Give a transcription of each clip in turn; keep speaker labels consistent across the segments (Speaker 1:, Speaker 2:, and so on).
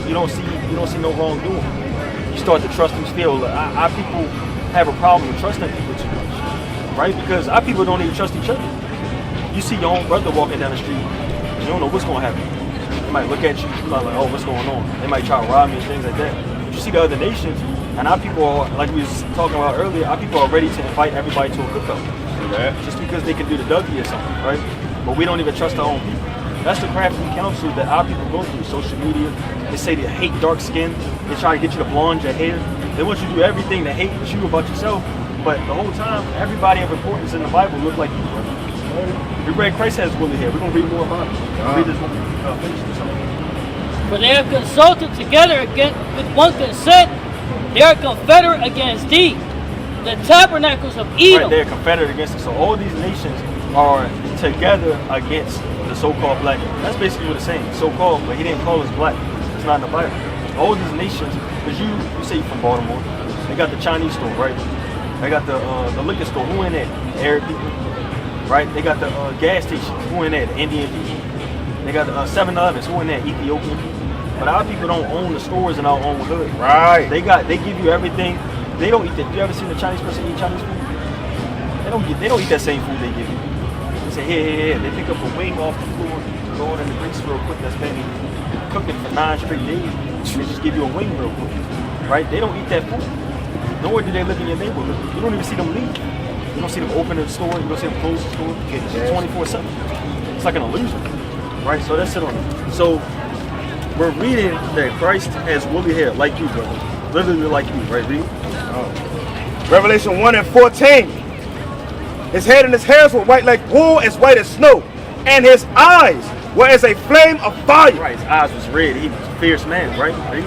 Speaker 1: you don't see no wrongdoing. You start to trust them still. Our people have a problem with trusting people too much, right? Because our people don't even trust each other. You see your own brother walking down the street, you don't know what's going to happen. They might look at you, you're like, oh, what's going on? They might try to rob me and things like that. But you see the other nations, and our people are, like we was talking about earlier, our people are ready to invite everybody to a cookout. Just because they can do the Dougie or something, right? But we don't even trust our own people. That's the crafty counsel that our people go through. Social media, they say they hate dark skin. They try to get you to blonde your hair. They want you to do everything to hate you about yourself. But the whole time, everybody of importance in the Bible look like you, brother. We read Christ has woolly hair. We're going to read more about it. Read this when we finish this up.
Speaker 2: For they have consulted together with one consent. They are confederate against thee, the tabernacles of Edom.
Speaker 1: Right, they're confederate against us. So all these nations are together against the so-called black man. That's basically what it's saying. So-called, but he didn't call us black. It's not in the Bible. All these nations, because you say you're from Baltimore, they got the Chinese store, right? They got the liquor store. Who in there? Arab people, right? They got the gas stations. Who in there? The Indian people. They got the 7-Elevens. Who in there? Ethiopian people. But our people don't own the stores in our own hood.
Speaker 3: Right.
Speaker 1: They give you everything. They don't eat that. You ever seen a Chinese person eat Chinese food? They don't eat that same food they give you. They say, here. They pick up a wing off the floor, throw it in the grease real quick. That's been cooking for 9 straight days. They just give you a wing real quick, right? They don't eat that food. Nor do they live in your neighborhood. You don't even see them leave. You don't see them open the store. You don't see them close the store. 24/7. It's like an illusion, right? So that's it on it. So we're reading that Christ has woolly hair, like you, brother. Literally like you, right? Read.
Speaker 3: Revelation 1:14. His head and his hairs were white like wool, as white as snow, and his eyes were as a flame of fire.
Speaker 1: Right, his eyes was red. He was a fierce man, right? Read.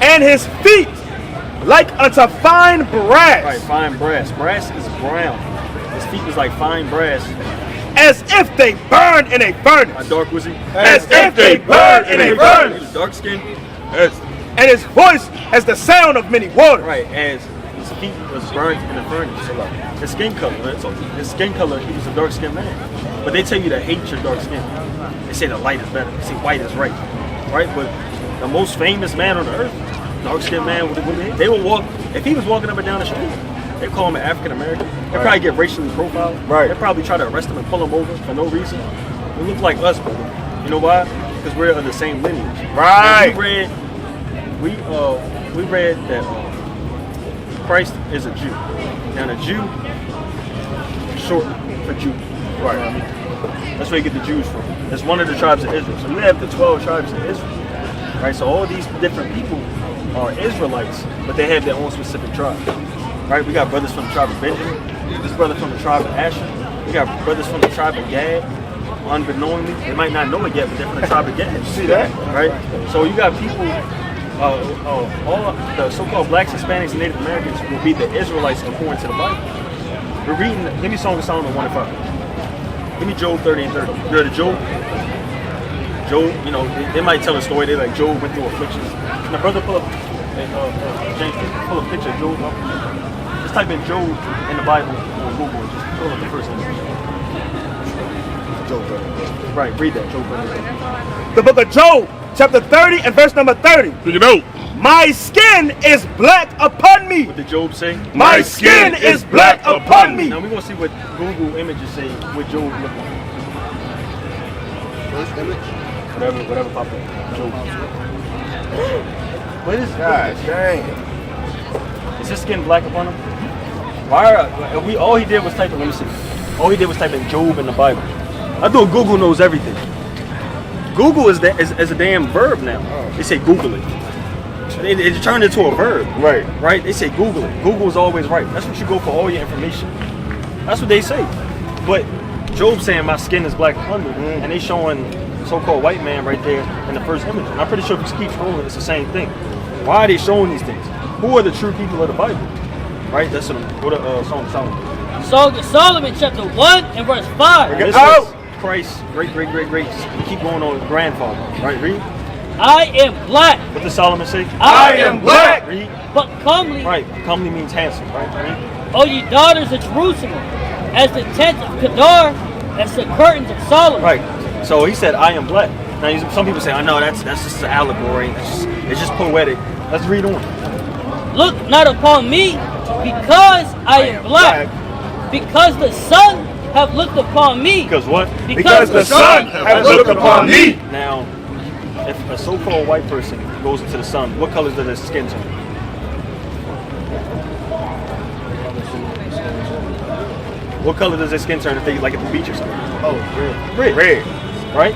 Speaker 3: And his feet like unto fine brass.
Speaker 1: Right, fine brass. Brass is brown. His feet was like fine brass.
Speaker 3: As if they burned in a furnace.
Speaker 1: How dark was he?
Speaker 3: As if they burned in a
Speaker 1: He
Speaker 3: furnace.
Speaker 1: was dark skinned.
Speaker 3: And his voice as the sound of many waters.
Speaker 1: Right, as his feet was burnt in the furnace. So like, his skin color, right? So his skin color, he was a dark skinned man. But they tell you to hate your dark skin. They say the light is better. They say white is right. Right? But the most famous man on the earth, dark skinned man with a woolly hair, they will walk, if he was walking up and down the street, they call him an African American. They'll probably get racially profiled.
Speaker 3: Right.
Speaker 1: They'll probably try to arrest him and pull him over for no reason. They look like us, brother. You know why? Because we're of the same lineage.
Speaker 3: Right.
Speaker 1: And we read that Christ is a Jew. Now the Jew, short for Jew. Right. You know what I mean? That's where you get the Jews from. It's one of the tribes of Israel. So you have the 12 tribes of Israel. Right. So all these different people are Israelites, but they have their own specific tribe. Right. We got brothers from the tribe of Benjamin. This brother from the tribe of Asher. We got brothers from the tribe of Gad. Unbeknowingly, they might not know it yet, but they're from the tribe of Gad.
Speaker 3: See that?
Speaker 1: Right. So you got people. All the so-called blacks, Hispanics, and Native Americans will be the Israelites according to the Bible. We're reading. Give me Song of Solomon 1:5. Give me Job 30 and 30. You heard of Job? Job, you know, they might tell a story. They like Job went through afflictions. Now, brother, pull up. James, pull a picture of Job up. Just type in Job in the Bible on Google and just pull up the first image. Job 30. Right, read that. Job 30.
Speaker 3: The book of Job, chapter 30 and verse number 30. My skin is black upon me.
Speaker 1: What did Job say?
Speaker 3: My skin is black upon me.
Speaker 1: Now we're going to see what Google images say what Job look like.
Speaker 4: First image?
Speaker 1: Whatever popped up. Job. What is
Speaker 3: God dang.
Speaker 1: Is his skin black upon him? Why are all he did was type in, let me see. All he did was type in Job in the Bible. I thought Google knows everything. Google is a damn verb now. They say Google it. It turned into a verb. Right? They say Google it. Google is always right. That's what you go for all your information. That's what they say. But Job saying my skin is black upon me, and they showing so-called white man right there in the first image. And I'm pretty sure if you keep scrolling, it's the same thing. Why are they showing these things? Who are the true people of the Bible? Right? That's what I'm. Go to Song of Solomon.
Speaker 2: Song of Solomon, chapter 1 and verse 5.
Speaker 1: This is Christ, great. Keep going on his grandfather. Right? Read.
Speaker 2: I am black.
Speaker 1: What does Solomon say?
Speaker 2: I am
Speaker 3: black.
Speaker 1: Read.
Speaker 2: But comely.
Speaker 1: Right. Comely means handsome. Right? Read.
Speaker 2: O ye daughters of Jerusalem, as the tents of Kedar, as the curtains of Solomon.
Speaker 1: Right. So he said, I am black. Now, some people say, "I know that's just an allegory. It's just poetic." Let's read on.
Speaker 2: Look not upon me, because I am black. Because the sun have looked upon me.
Speaker 1: Because what?
Speaker 3: Because the sun have looked upon me.
Speaker 1: Now, if a so-called white person goes into the sun, what colors does their skin turn? What color does their skin turn if they like at the beach or something?
Speaker 3: Oh, red.
Speaker 1: Right?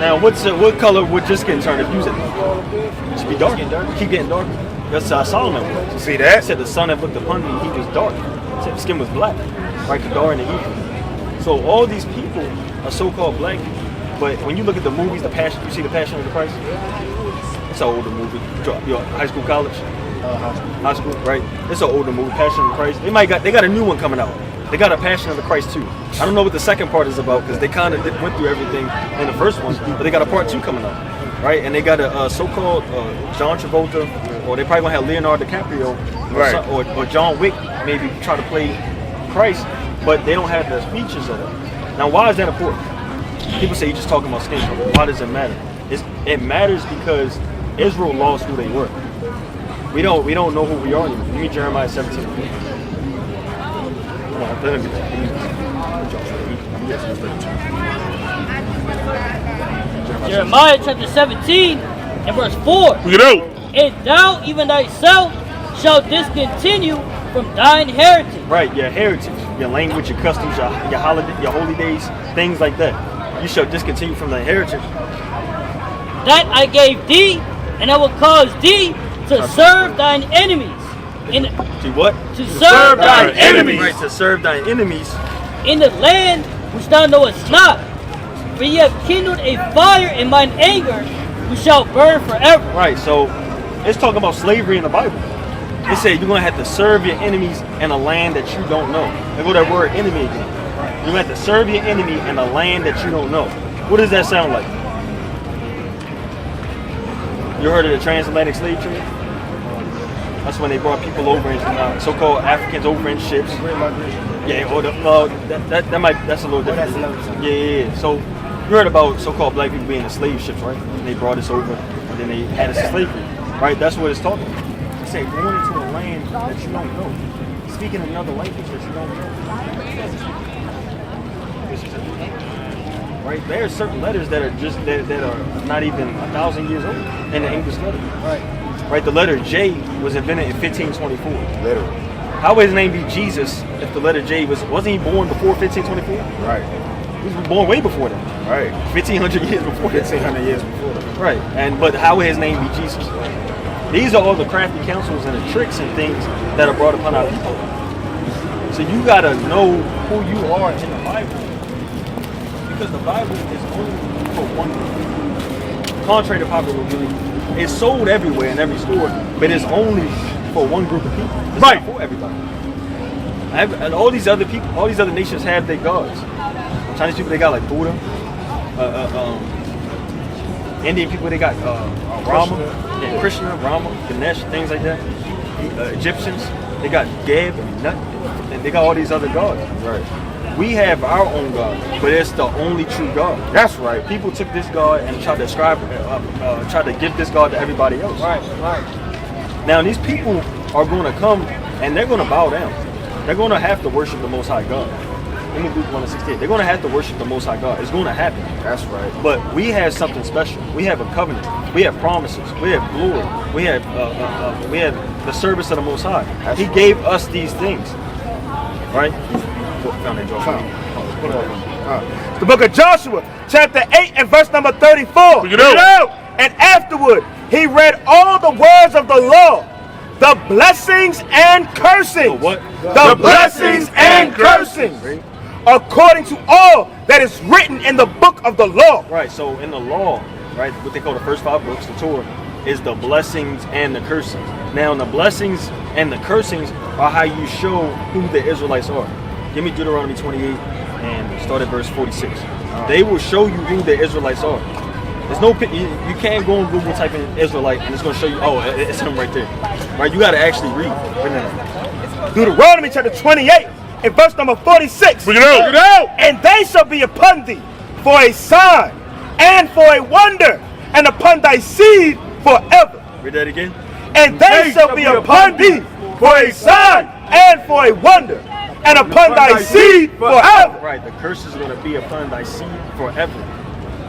Speaker 1: Now, what color would your skin turn if you was at it? It should be dark. Keep getting darker. That's Solomon was.
Speaker 3: See that?
Speaker 1: He said the sun had looked upon me, he was dark. He said the skin was black, right? Kadar and the evening. So all these people are so-called black, but when you look at the movies, you see the Passion of the Christ? It's an older movie. Your high school, college? High school, right? It's an older movie, Passion of the Christ. They got a new one coming out. They got a Passion of the Christ too. I don't know what the second part is about because they kind of went through everything in the first one, but they got a part 2 coming out, right? And they got a so-called John Travolta, or they probably gonna have Leonardo DiCaprio, or John Wick maybe try to play Christ, but they don't have the features of it. Now, why is that important? People say you're just talking about skin color. Why does it matter? It matters because Israel lost who they were. We don't know who we are anymore. Give me Jeremiah 17. Come on, let me get that.
Speaker 2: Jeremiah chapter 17 and verse 4. And thou even thyself shalt discontinue from thine heritage.
Speaker 1: Right, your heritage, your language, your customs, your holiday, your holy days, things like that. You shall discontinue from thy heritage.
Speaker 2: That I gave thee, and I will cause thee to serve thine enemies.
Speaker 1: To what?
Speaker 2: To serve thine enemies.
Speaker 1: Right, to serve thine enemies.
Speaker 2: In the land which thou knowest not. For ye have kindled a fire in mine anger, which shall burn forever.
Speaker 1: Right, so it's talking about slavery in the Bible. It said you're going to have to serve your enemies in a land that you don't know. There go that word enemy again. You're going to have to serve your enemy in a land that you don't know. What does that sound like? You heard of the transatlantic slave trade? That's when they brought people over, in, so-called Africans over in ships. Yeah, or that's a little different. Yeah. So you heard about so-called black people being in slave ships, right? And they brought us over, and then they had us in slavery, right? That's what it's talking about. It said going into a land that you don't know, speaking another language that you don't know. Right? There are certain letters that are just that are not even 1,000 years old in the English letter. Right. The letter J was invented in 1524. Literally. How would his name be Jesus if the letter J wasn't he born before 1524?
Speaker 3: Right.
Speaker 1: He was born way before that.
Speaker 3: Right.
Speaker 1: 1,500 years before that.
Speaker 3: 1,500 years before that.
Speaker 1: Right. But how would his name be Jesus? These are all the crafty counsels and the tricks and things that are brought upon our people. So you gotta know who you are in the Bible. Because the Bible is only for one group. Contrary to popular belief, it's sold everywhere in every store, but it's only for one group of people. It's not for everybody. And all these other people, all these other nations have their gods. Chinese people, they got like Buddha. Indian people, they got Rama, Krishna, Rama, Ganesh, things like that. Egyptians, they got Geb and Nut, and they got all these other gods. Right. We have our own God, but it's the only true God. That's right. People took this God and tried to tried to give this God to everybody else.
Speaker 2: Right.
Speaker 1: Now these people are going to come and they're going to bow down. They're going to have to worship the Most High God. Let me do 1:16. They're going to have to worship the Most High God. It's going to happen. That's right. But we have something special. We have a covenant. We have promises. We have glory. We have the service of the Most High. He gave us these things. Right?
Speaker 3: The book of Joshua, chapter 8 and verse number 34. And afterward, he read all the words of the law, the blessings and cursings. The blessings and cursings. According to all that is written in the book of the law.
Speaker 1: Right, so in the law, right, what they call the first 5 books, the Torah, is the blessings and the cursings. Now, the blessings and the cursings are how you show who the Israelites are. Give me Deuteronomy 28 and start at verse 46. They will show you who the Israelites are. There's no you can't go on Google, type in Israelite, and it's going to show you, oh, it's him right there. Right? You got to actually read.
Speaker 3: Deuteronomy chapter 28 and verse number 46. And they shall be upon thee for a sign and for a wonder, and upon thy seed forever.
Speaker 1: Read that again.
Speaker 3: And they shall be upon thee for a sign and for a wonder, and upon thy seed forever.
Speaker 1: Right, the curses are going to be upon thy seed forever.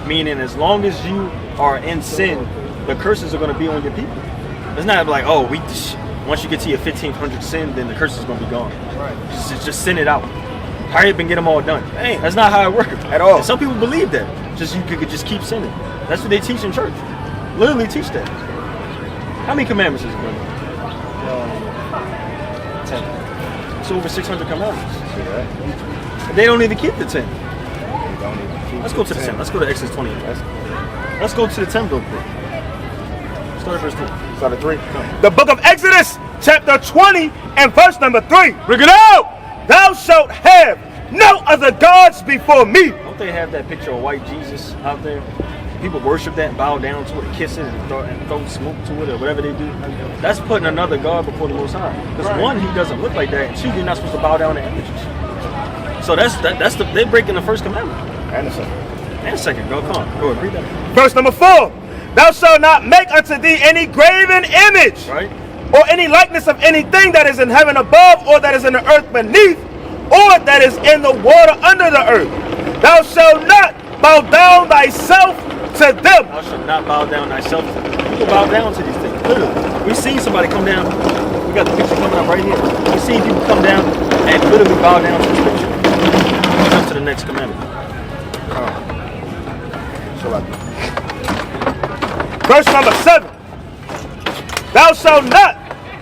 Speaker 1: Meaning, as long as you are in sin, the curses are going to be on your people. It's not like, oh, once you get to your 1500 sin, then the curse is going to be gone. Right. Just send it out. Hurry up and get them all done. Hey, that's not how it works
Speaker 3: at all.
Speaker 1: And some people believe that. You could just keep sinning. That's what they teach in church. Literally teach that. How many commandments is it, brother? 10. It's over 600 commandments. Yeah. They don't even keep the 10. Let's go to the 10. Let's go to Exodus 28. Let's go to the 10 real quick. Start at verse 3.
Speaker 3: Start at 3. The book of Exodus, chapter 20, and verse number 3. Bring it out! Thou shalt have no other gods before me.
Speaker 1: Don't they have that picture of white Jesus out there? People worship that and bow down to it, and kiss it, and throw smoke to it, or whatever they do. That's putting another God before the Most High. Because one, he doesn't look like that, and two, you're not supposed to bow down to images. So they're breaking the first commandment.
Speaker 3: And the second.
Speaker 1: And the second. Go ahead, read that.
Speaker 3: Verse number 4. Thou shalt not make unto thee any graven image,
Speaker 1: right,
Speaker 3: or any likeness of anything that is in heaven above, or that is in the earth beneath, or that is in the water under the earth. Thou shalt not bow down thyself to them.
Speaker 1: Thou shalt not bow down thyself to them. People bow down to these things. Literally. We've seen somebody come down. We got the picture coming up right here. We've seen people come down and literally bow down to this picture. Jump to the next commandment.
Speaker 3: Verse number 7. Thou shalt not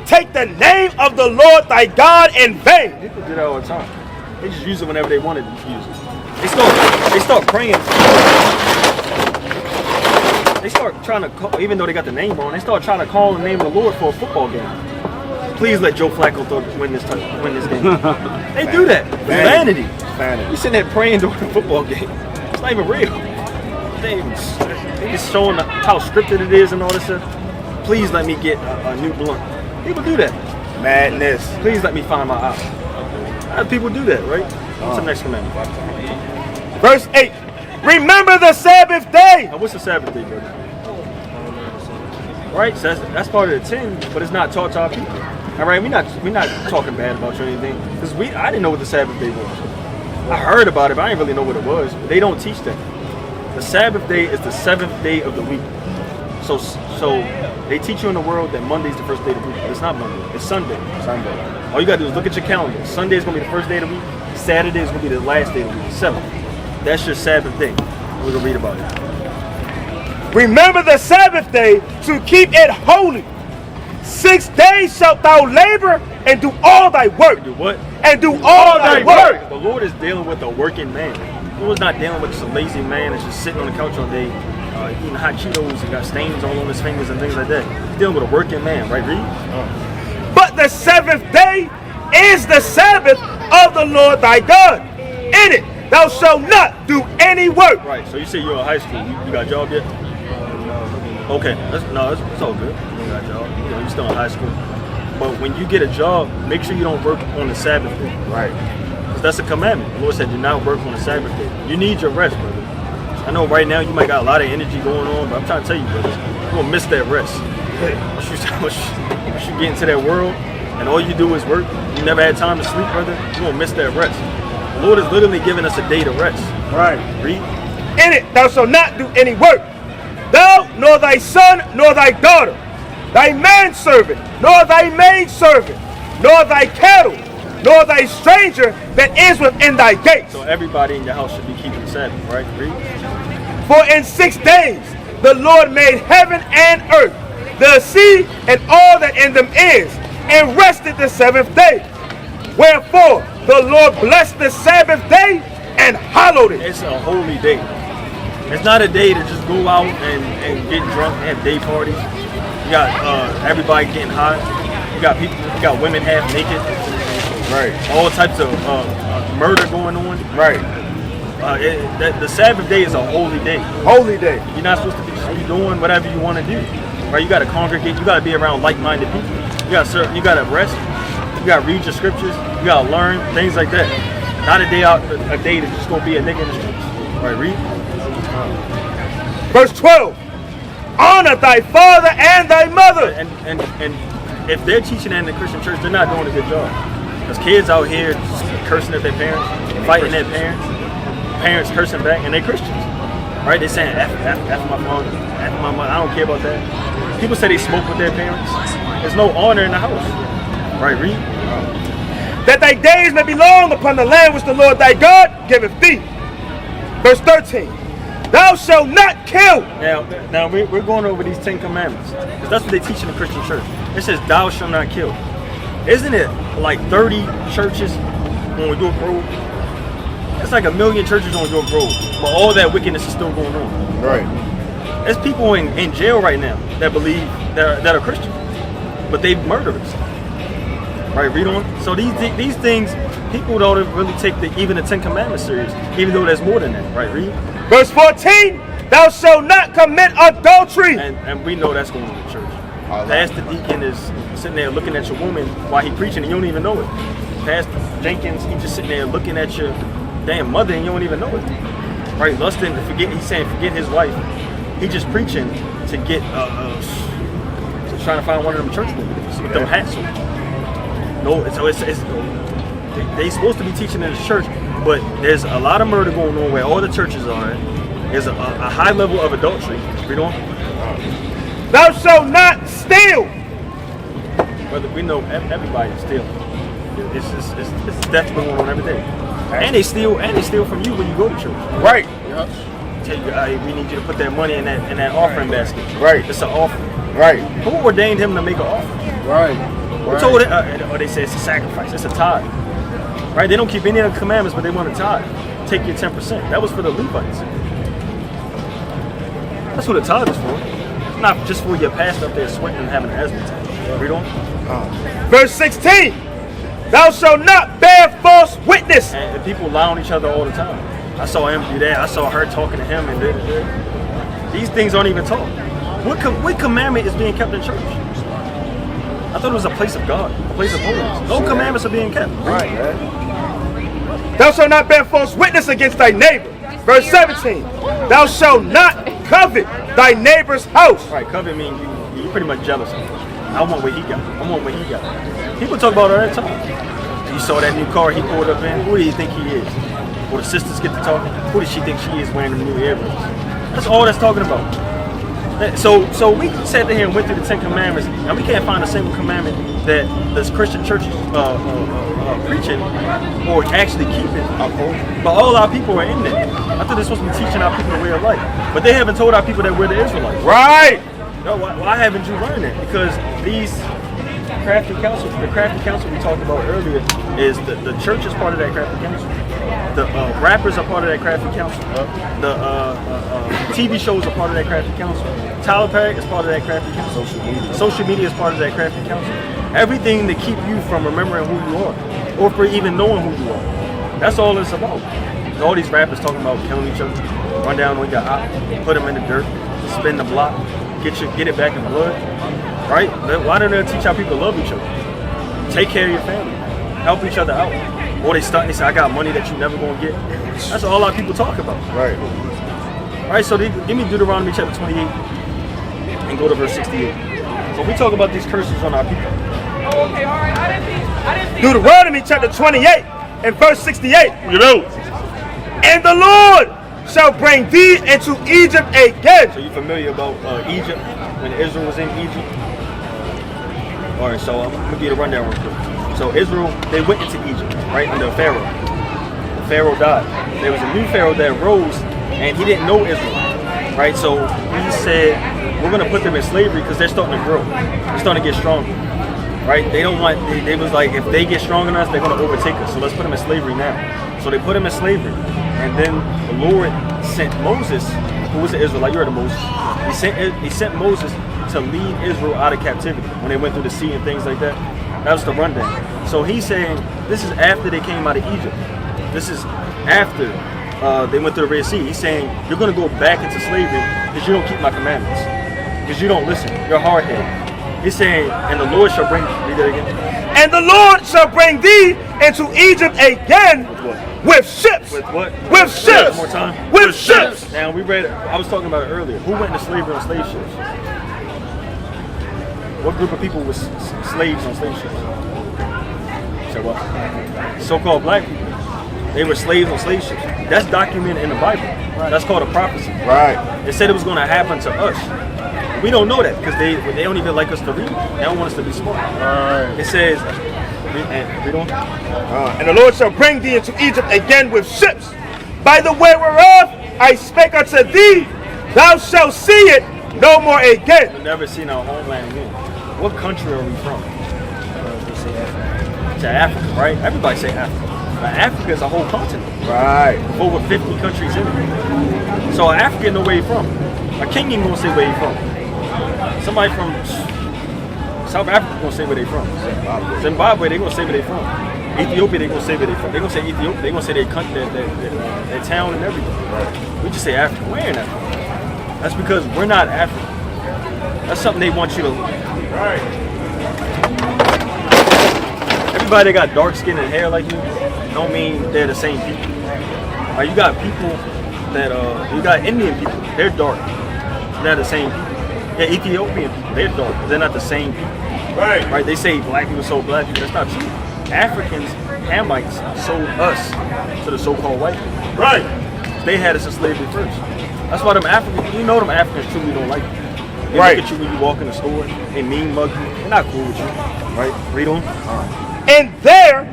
Speaker 3: take the name of the Lord thy God in vain.
Speaker 1: People do that all the time. They just use it whenever they wanted to use it. They start praying. They start trying to call, even though they got the name wrong, they start trying to call the name of the Lord for a football game. Please let Joe Flacco win this game. They do that. It's vanity. You're sitting there praying during a football game. It's not even real. They just showing how scripted it is and all this stuff. Please let me get a new blunt. People do that.
Speaker 3: Madness.
Speaker 1: Please let me find my eye. People do that, right? What's the next commandment?
Speaker 3: Verse 8. Remember the Sabbath day.
Speaker 1: Now, what's the Sabbath day, brother? Right? So that's part of the 10, but it's not taught to our people. All right, we're not talking bad about you or anything, because I didn't know what the Sabbath day was. I heard about it, but I didn't really know what it was. But they don't teach that. The Sabbath day is the 7th day of the week. So they teach you in the world that Monday's the first day of the week. But it's not Monday. It's Sunday. All you gotta do is look at your calendar. Sunday is gonna be the first day of the week. Saturday is gonna be the last day of the week, 7th. That's your Sabbath day. We're gonna read about it.
Speaker 3: Remember the Sabbath day to keep it holy. 6 days shalt thou labor and do all thy work.
Speaker 1: Do what?
Speaker 3: And do all thy work.
Speaker 1: The Lord is dealing with a working man. The Lord's not dealing with just a lazy man that's just sitting on the couch all day, eating hot Cheetos and got stains all on his fingers and things like that. He's dealing with a working man, right, Reed?
Speaker 3: But the 7th day is the Sabbath of the Lord thy God. In it thou shalt not do any work.
Speaker 1: Right, so you say you're in high school. You got a job yet? Okay, it's all good. You got a job. You're still in high school. But when you get a job, make sure you don't work on the Sabbath day.
Speaker 3: Right.
Speaker 1: Because that's a commandment. The Lord said do not work on the Sabbath day. You need your rest, brother. I know right now you might got a lot of energy going on, but I'm trying to tell you, brother, you're going to miss that rest. Once you get into that world and all you do is work, you never had time to sleep, brother, you're going to miss that rest. The Lord is literally giving us a day to rest.
Speaker 3: Right.
Speaker 1: Read.
Speaker 3: In it thou shalt not do any work. Thou, nor thy son, nor thy daughter, thy manservant, nor thy maidservant, nor thy cattle, nor thy stranger that is within thy gates.
Speaker 1: So everybody in your house should be keeping the Sabbath, right? Read.
Speaker 3: For in 6 days the Lord made heaven and earth, the sea, and all that in them is, and rested the 7th day. Wherefore the Lord blessed the Sabbath day and hallowed it.
Speaker 1: It's a holy day. It's not a day to just go out and get drunk and have day parties. You got everybody getting hot. You got women half naked.
Speaker 3: Right.
Speaker 1: All types of murder going on.
Speaker 3: Right.
Speaker 1: The Sabbath day is a holy day.
Speaker 3: Holy day.
Speaker 1: You're not supposed to just be doing whatever you want to do. Right? You got to congregate. You got to be around like-minded people. You got to rest. You got to read your scriptures. You got to learn things like that. Not a day to just go be a nigga in the streets. Right? Read.
Speaker 3: Verse 12. Honor thy father and thy mother.
Speaker 1: And if they're teaching that in the Christian church, they're not doing a good job. Because kids out here cursing at their parents, fighting their parents, parents cursing back, and they're Christians. Right? They're saying, F my father, F my mother. I don't care about that. People say they smoke with their parents. There's no honor in the house. Right, read.
Speaker 3: That thy days may be long upon the land which the Lord thy God giveth thee. Verse 13. Thou shalt not kill.
Speaker 1: Now we're going over these 10 commandments. Because that's what they teach in the Christian church. It says, thou shalt not kill. Isn't it like 30 churches on York Road? It's like 1 million churches on York Road. But all that wickedness is still going on.
Speaker 3: Right.
Speaker 1: There's people in jail right now that believe that are Christian. But they murderers. Right, read on. So these things, people don't really take even the 10 commandments serious. Even though there's more than that. Right, read.
Speaker 3: Verse 14, thou shalt not commit adultery.
Speaker 1: And we know that's going on in the church. Pastor Deacon is sitting there looking at your woman while he's preaching and you don't even know it. Pastor Jenkins, he's just sitting there looking at your damn mother and you don't even know it. Right, lusting, he's saying forget his wife. He's just preaching to get, trying to find one of them church movies with them hats on. No, they're supposed to be teaching in the church, but there's a lot of murder going on where all the churches are. There's a high level of adultery. Read on.
Speaker 3: Thou shalt not steal.
Speaker 1: Brother, we know everybody's stealing. It's theft going on every day. And they steal from you when you go to church.
Speaker 3: Right.
Speaker 1: Tell you, we need you to put that money in that offering basket.
Speaker 3: Right.
Speaker 1: It's an offering.
Speaker 3: Right.
Speaker 1: Who ordained him to make an offering?
Speaker 3: Right.
Speaker 1: Who told it? Or they say it's a sacrifice. It's a tithe. Right? They don't keep any of the commandments, but they want a tithe. Take your 10%. That was for the Levites. That's what a tithe is for. It's not just for your pastor up there sweating and having an asthma attack. Read on.
Speaker 3: Verse 16. Thou shalt not bear false witness.
Speaker 1: And people lie on each other all the time. I saw him do that. I saw her talking to him. And these things aren't even taught. What commandment is being kept in church? I thought it was a place of God, a place of holiness. No commandments are being kept.
Speaker 3: Right. Thou shalt not bear false witness against thy neighbor. Verse 17. Thou shalt not covet thy neighbor's house.
Speaker 1: Right, covet means you're pretty much jealous of him. I want what he got. I want what he got. People talk about it all the time. You saw that new car he pulled up in. Who do you think he is? Or the sisters get to talking. Who does she think she is wearing the new earrings? That's all that's talking about. So we sat there and went through the 10 commandments, and we can't find a single commandment that this Christian church is preaching or actually keeping. But all our people are in there. I thought they're supposed to be teaching our people the way of life, but they haven't told our people that we're the Israelites.
Speaker 3: Right.
Speaker 1: No, why haven't you learned that? Because these crafty councils, the crafty council we talked about earlier, is the church is part of that crafty council. The rappers are part of that crafty council. The TV shows are part of that crafty council. Tyler Perry is part of that crafty council. Social media is part of that crafty council. Everything to keep you from remembering who you are, or for even knowing who you are. That's all it's about. All these rappers talking about killing each other, run down on your eye, put them in the dirt, spin the block, get it back in blood. Right? Why don't they teach how people love each other? Take care of your family, help each other out. Or they start and they say, I got money that you never gonna get. That's all our people talk about.
Speaker 3: Right.
Speaker 1: Right, so give me Deuteronomy chapter 28 and go to verse 68. So we talk about these curses on our people.
Speaker 4: Oh, okay, all right. I didn't think.
Speaker 3: Deuteronomy chapter 28 and verse 68.
Speaker 1: You know.
Speaker 3: And the Lord shall bring thee into Egypt again.
Speaker 1: So you familiar about Egypt, when Israel was in Egypt? All right, so I'm gonna get a rundown real quick. So Israel, they went into Egypt, right, under Pharaoh. The Pharaoh died. There was a new Pharaoh that rose, and he didn't know Israel, right? So he said, we're going to put them in slavery because they're starting to grow. They're starting to get stronger, right? They don't want, they was like, if they get strong enough, they're going to overtake us. So let's put them in slavery now. So they put them in slavery. And then the Lord sent Moses, who was an Israelite, you heard of Moses. He sent Moses to lead Israel out of captivity when they went through the sea and things like that. That was the rundown. So he's saying this is after they came out of Egypt. This is after they went through the Red Sea. He's saying you're going to go back into slavery because you don't keep my commandments. Because you don't listen. You're hard-headed. He's saying, and the Lord shall bring, read that again.
Speaker 3: And the Lord shall bring thee into Egypt again.
Speaker 1: With what?
Speaker 3: with ships.
Speaker 1: With what?
Speaker 3: With ships.
Speaker 1: One more time.
Speaker 3: With ships.
Speaker 1: Now we read. I was talking about it earlier. Who went into slavery on slave ships? What group of people was slaves on slave ships? So what? So-called black people. They were slaves on slave ships. That's documented in the Bible. That's called a prophecy.
Speaker 3: Right.
Speaker 1: It said it was going to happen to us. We don't know that because they don't even like us to read. They don't want us to be smart. It says, read on.
Speaker 3: And the Lord shall bring thee into Egypt again with ships. By the way whereof I spake unto thee, thou shalt see it no more again.
Speaker 1: We've never seen our homeland again. What country are we from? They say Africa. To Africa, right? Everybody say Africa. But Africa is a whole continent.
Speaker 3: Right.
Speaker 1: Over 50 countries in it. So an African know where you from. A king ain't gonna say where you from. Somebody from South Africa gonna say where they from. Zimbabwe, they gonna say where they from. Ethiopia, they gonna say where they from. They gonna say Ethiopia. They gonna say their country, their town and everything. Right. We just say Africa. We're in Africa. That's because we're not African. That's something they want you to.
Speaker 3: Right.
Speaker 1: Everybody that got dark skin and hair like you don't mean they're the same people. You got people that you got Indian people. They're dark. They're the same people. Yeah, Ethiopian people. They're dark. They're not the same people.
Speaker 3: Right.
Speaker 1: Right. They say black people sold black people. That's not true. Africans, Hamites, sold us to the so-called white people.
Speaker 3: Right.
Speaker 1: They had us in slavery first. That's why them Africans, you know them Africans truly don't like you. They
Speaker 3: Right.
Speaker 1: look at you when you walk in the store. They mean mug you. They're not cool with you. Right? Read on.
Speaker 3: And there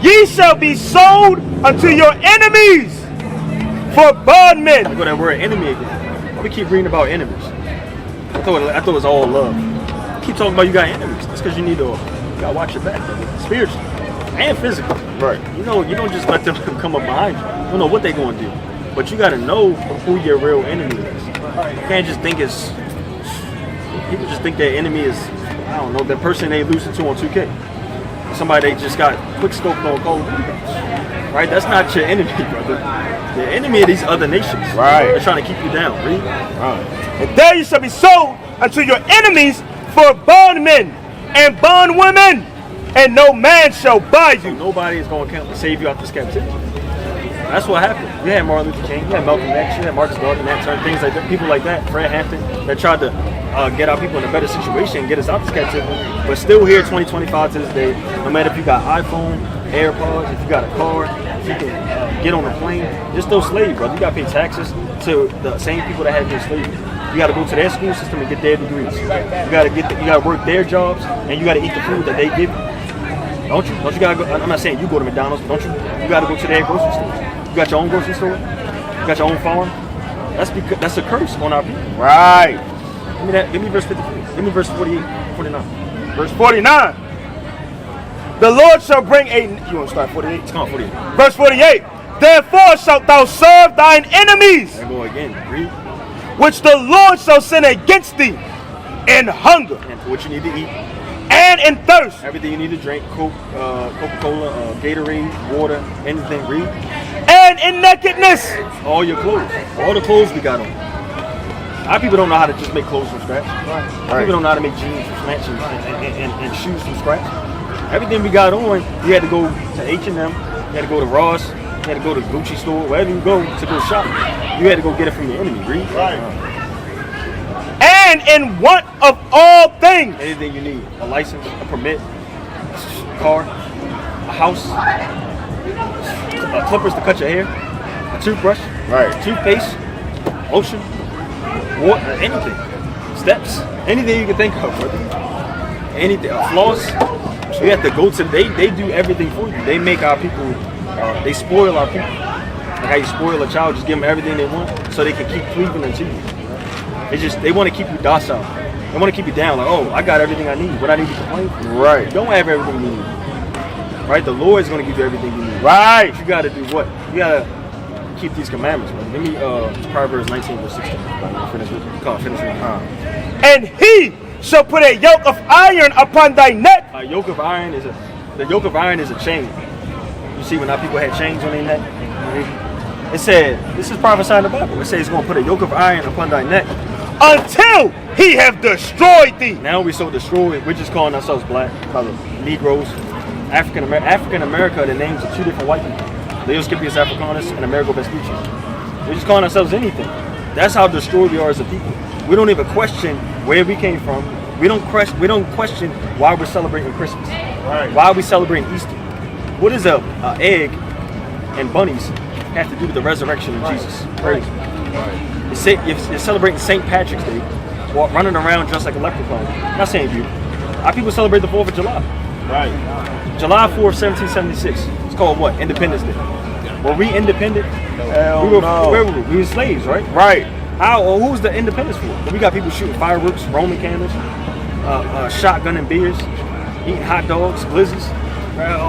Speaker 3: ye shall be sold unto your enemies for bondmen.
Speaker 1: I go that word enemy again. We keep reading about enemies. I thought it was all love. Keep talking about you got enemies. That's because you gotta watch your back, spiritually and physically.
Speaker 3: Right.
Speaker 1: You don't just let them come up behind you. You don't know what they're gonna do, but you gotta know who your real enemy is. You can't just think it's. People just think their enemy is, I don't know, the person they losing to on 2K. Somebody they just got quick scoped on Call of Duty. Right? That's not your enemy, brother. The enemy of these other nations.
Speaker 3: Right.
Speaker 1: They're trying to keep you down. Read.
Speaker 3: Right. And there you shall be sold unto your enemies for bondmen and bondwomen, and no man shall buy you.
Speaker 1: Nobody is going to come to save you out this captivity. That's what happened. You had Martin Luther King, you had Malcolm X, you had Marcus Garvey, certain things like that. People like that, Fred Hampton, that tried to get our people in a better situation and get us out this captivity. But still here, 2025 to this day, no matter if you got iPhone, AirPods, if you got a car, if you can get on a plane, you're still slave, brother. You got to pay taxes to the same people that had you in slavery. You got to go to their school system and get their degrees. You got to work their jobs, and you got to eat the food that they give you. Don't you? Don't you gotta go? I'm not saying you go to McDonald's, but don't you? You gotta go to their grocery store. You got your own grocery store. You got your own farm. That's a curse on our people.
Speaker 3: Right.
Speaker 1: Give me that. Give me verse 53. Give me verse 48, 49.
Speaker 3: Verse 49. The Lord shall bring a. You want to start 48?
Speaker 1: It's on 48.
Speaker 3: Verse 48. Therefore shalt thou serve thine enemies,
Speaker 1: There go again. Read.
Speaker 3: which the Lord shall send against thee, in hunger
Speaker 1: And what you need to eat.
Speaker 3: and in thirst,
Speaker 1: Everything you need to drink. Coca-Cola, Gatorade, water, anything. Read.
Speaker 3: and in nakedness.
Speaker 1: All your clothes. All the clothes we got on. Our people don't know how to just make clothes from scratch. Our people don't know how to make jeans from scratch and shoes from scratch. Everything we got on, you had to go to H&M, you had to go to Ross, you had to go to Gucci store, wherever you go to go shop. You had to go get it from your enemy, read.
Speaker 3: And in want of all things.
Speaker 1: Anything you need. A license, a permit, a car, a house, clippers to cut your hair, a toothbrush, toothpaste, lotion, water, anything. Steps, anything you can think of, brother. Anything, floss. You have to go to, they do everything for you. They make our people, they spoil our people. Like how you spoil a child, just give them everything they want so they can keep cleaving into you. They want to keep you docile. They want to keep you down. Like, oh, I got everything I need. What I need to complain for?
Speaker 3: Right.
Speaker 1: You don't have everything you need. Right? The Lord is going to give you everything you need.
Speaker 3: Right.
Speaker 1: But you got to do what? You got to keep these commandments, brother. Give me Proverbs 19, verse 16. Finish with it.
Speaker 3: And he shall put a yoke of iron upon thy neck.
Speaker 1: The yoke of iron is a chain. You see when our people had chains on their neck? It said, this is prophesied in the Bible. It says it's going to put a yoke of iron upon thy neck.
Speaker 3: Until he have destroyed thee.
Speaker 1: Now we so destroyed. We're just calling ourselves black, Negroes, African America. The names of two different white people. Leos Scipius Africanus, and Amerigo Vespucci. We're just calling ourselves anything. That's how destroyed we are as a people. We don't even question where we came from. We don't question why we're celebrating Christmas.
Speaker 3: Right.
Speaker 1: Why are we celebrating Easter? What does a egg and bunnies have to do with the resurrection of Jesus? Right. You're celebrating St. Patrick's Day, running around dressed like a leprechaun. Not saying you. Our people celebrate the 4th of July.
Speaker 3: Right.
Speaker 1: July 4th, 1776. It's called what? Independence Day. Were we independent?
Speaker 3: Hell
Speaker 1: We
Speaker 3: no.
Speaker 1: were slaves, right?
Speaker 3: Right.
Speaker 1: Who was the independence for? We got people shooting fireworks, Roman candles, shotgunning beers, eating hot dogs, glizzies,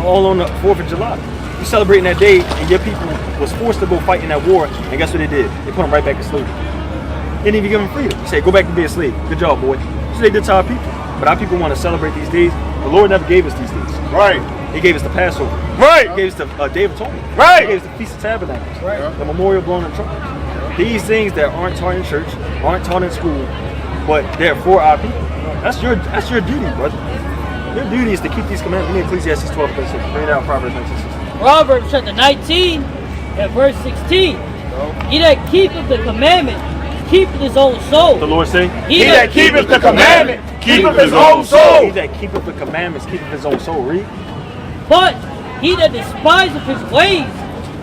Speaker 1: all on the 4th of July. You celebrating that day, and your people was forced to go fight in that war, and guess what they did? They put them right back in slavery. They didn't even give them freedom. They said, go back to being a slave. Good job, boy. So they did to our people. But our people want to celebrate these days. The Lord never gave us these days.
Speaker 3: Right.
Speaker 1: He gave us the Passover.
Speaker 3: Right.
Speaker 1: He gave us the Day of Atonement.
Speaker 3: Right.
Speaker 1: He gave us the Feast of Tabernacles. Right. The memorial blowing of trumpets. These things that aren't taught in church, aren't taught in school, but they're for our people. That's your duty, brother. Your duty is to keep these commandments. We need Ecclesiastes 12:6. Bring it out, Proverbs 19:6.
Speaker 2: Proverbs chapter 19 and verse 16. He that keepeth the commandment keepeth his own soul.
Speaker 1: The Lord say,
Speaker 2: He
Speaker 3: That keepeth the commandment, keepeth his own soul.
Speaker 1: he that keepeth the commandments keepeth his own soul. Read.
Speaker 2: But he that despiseth his ways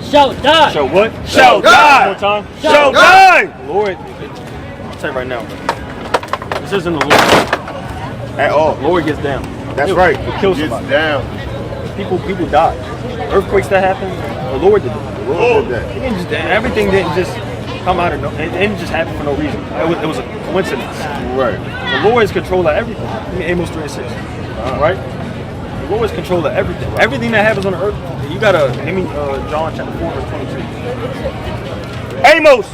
Speaker 2: shall die.
Speaker 1: Shall what?
Speaker 3: Shall
Speaker 1: One
Speaker 3: die.
Speaker 1: more time.
Speaker 3: Shall die.
Speaker 1: The Lord, I'll tell you right now. This isn't the Lord.
Speaker 3: At all.
Speaker 1: The Lord gets down.
Speaker 3: That's
Speaker 1: He'll-
Speaker 3: right.
Speaker 1: He'll kill
Speaker 3: Gets
Speaker 1: somebody.
Speaker 3: down.
Speaker 1: People die. Earthquakes that happen, the Lord did it.
Speaker 3: The Lord did that.
Speaker 1: He didn't just, everything didn't just come out of no. It didn't just happen for no reason. It was a coincidence.
Speaker 3: Right.
Speaker 1: The Lord is control of everything. Amos 3:6. Right? The Lord is control of everything. Everything that happens on the earth. You gotta give me John chapter 4 verse 22.
Speaker 3: Amos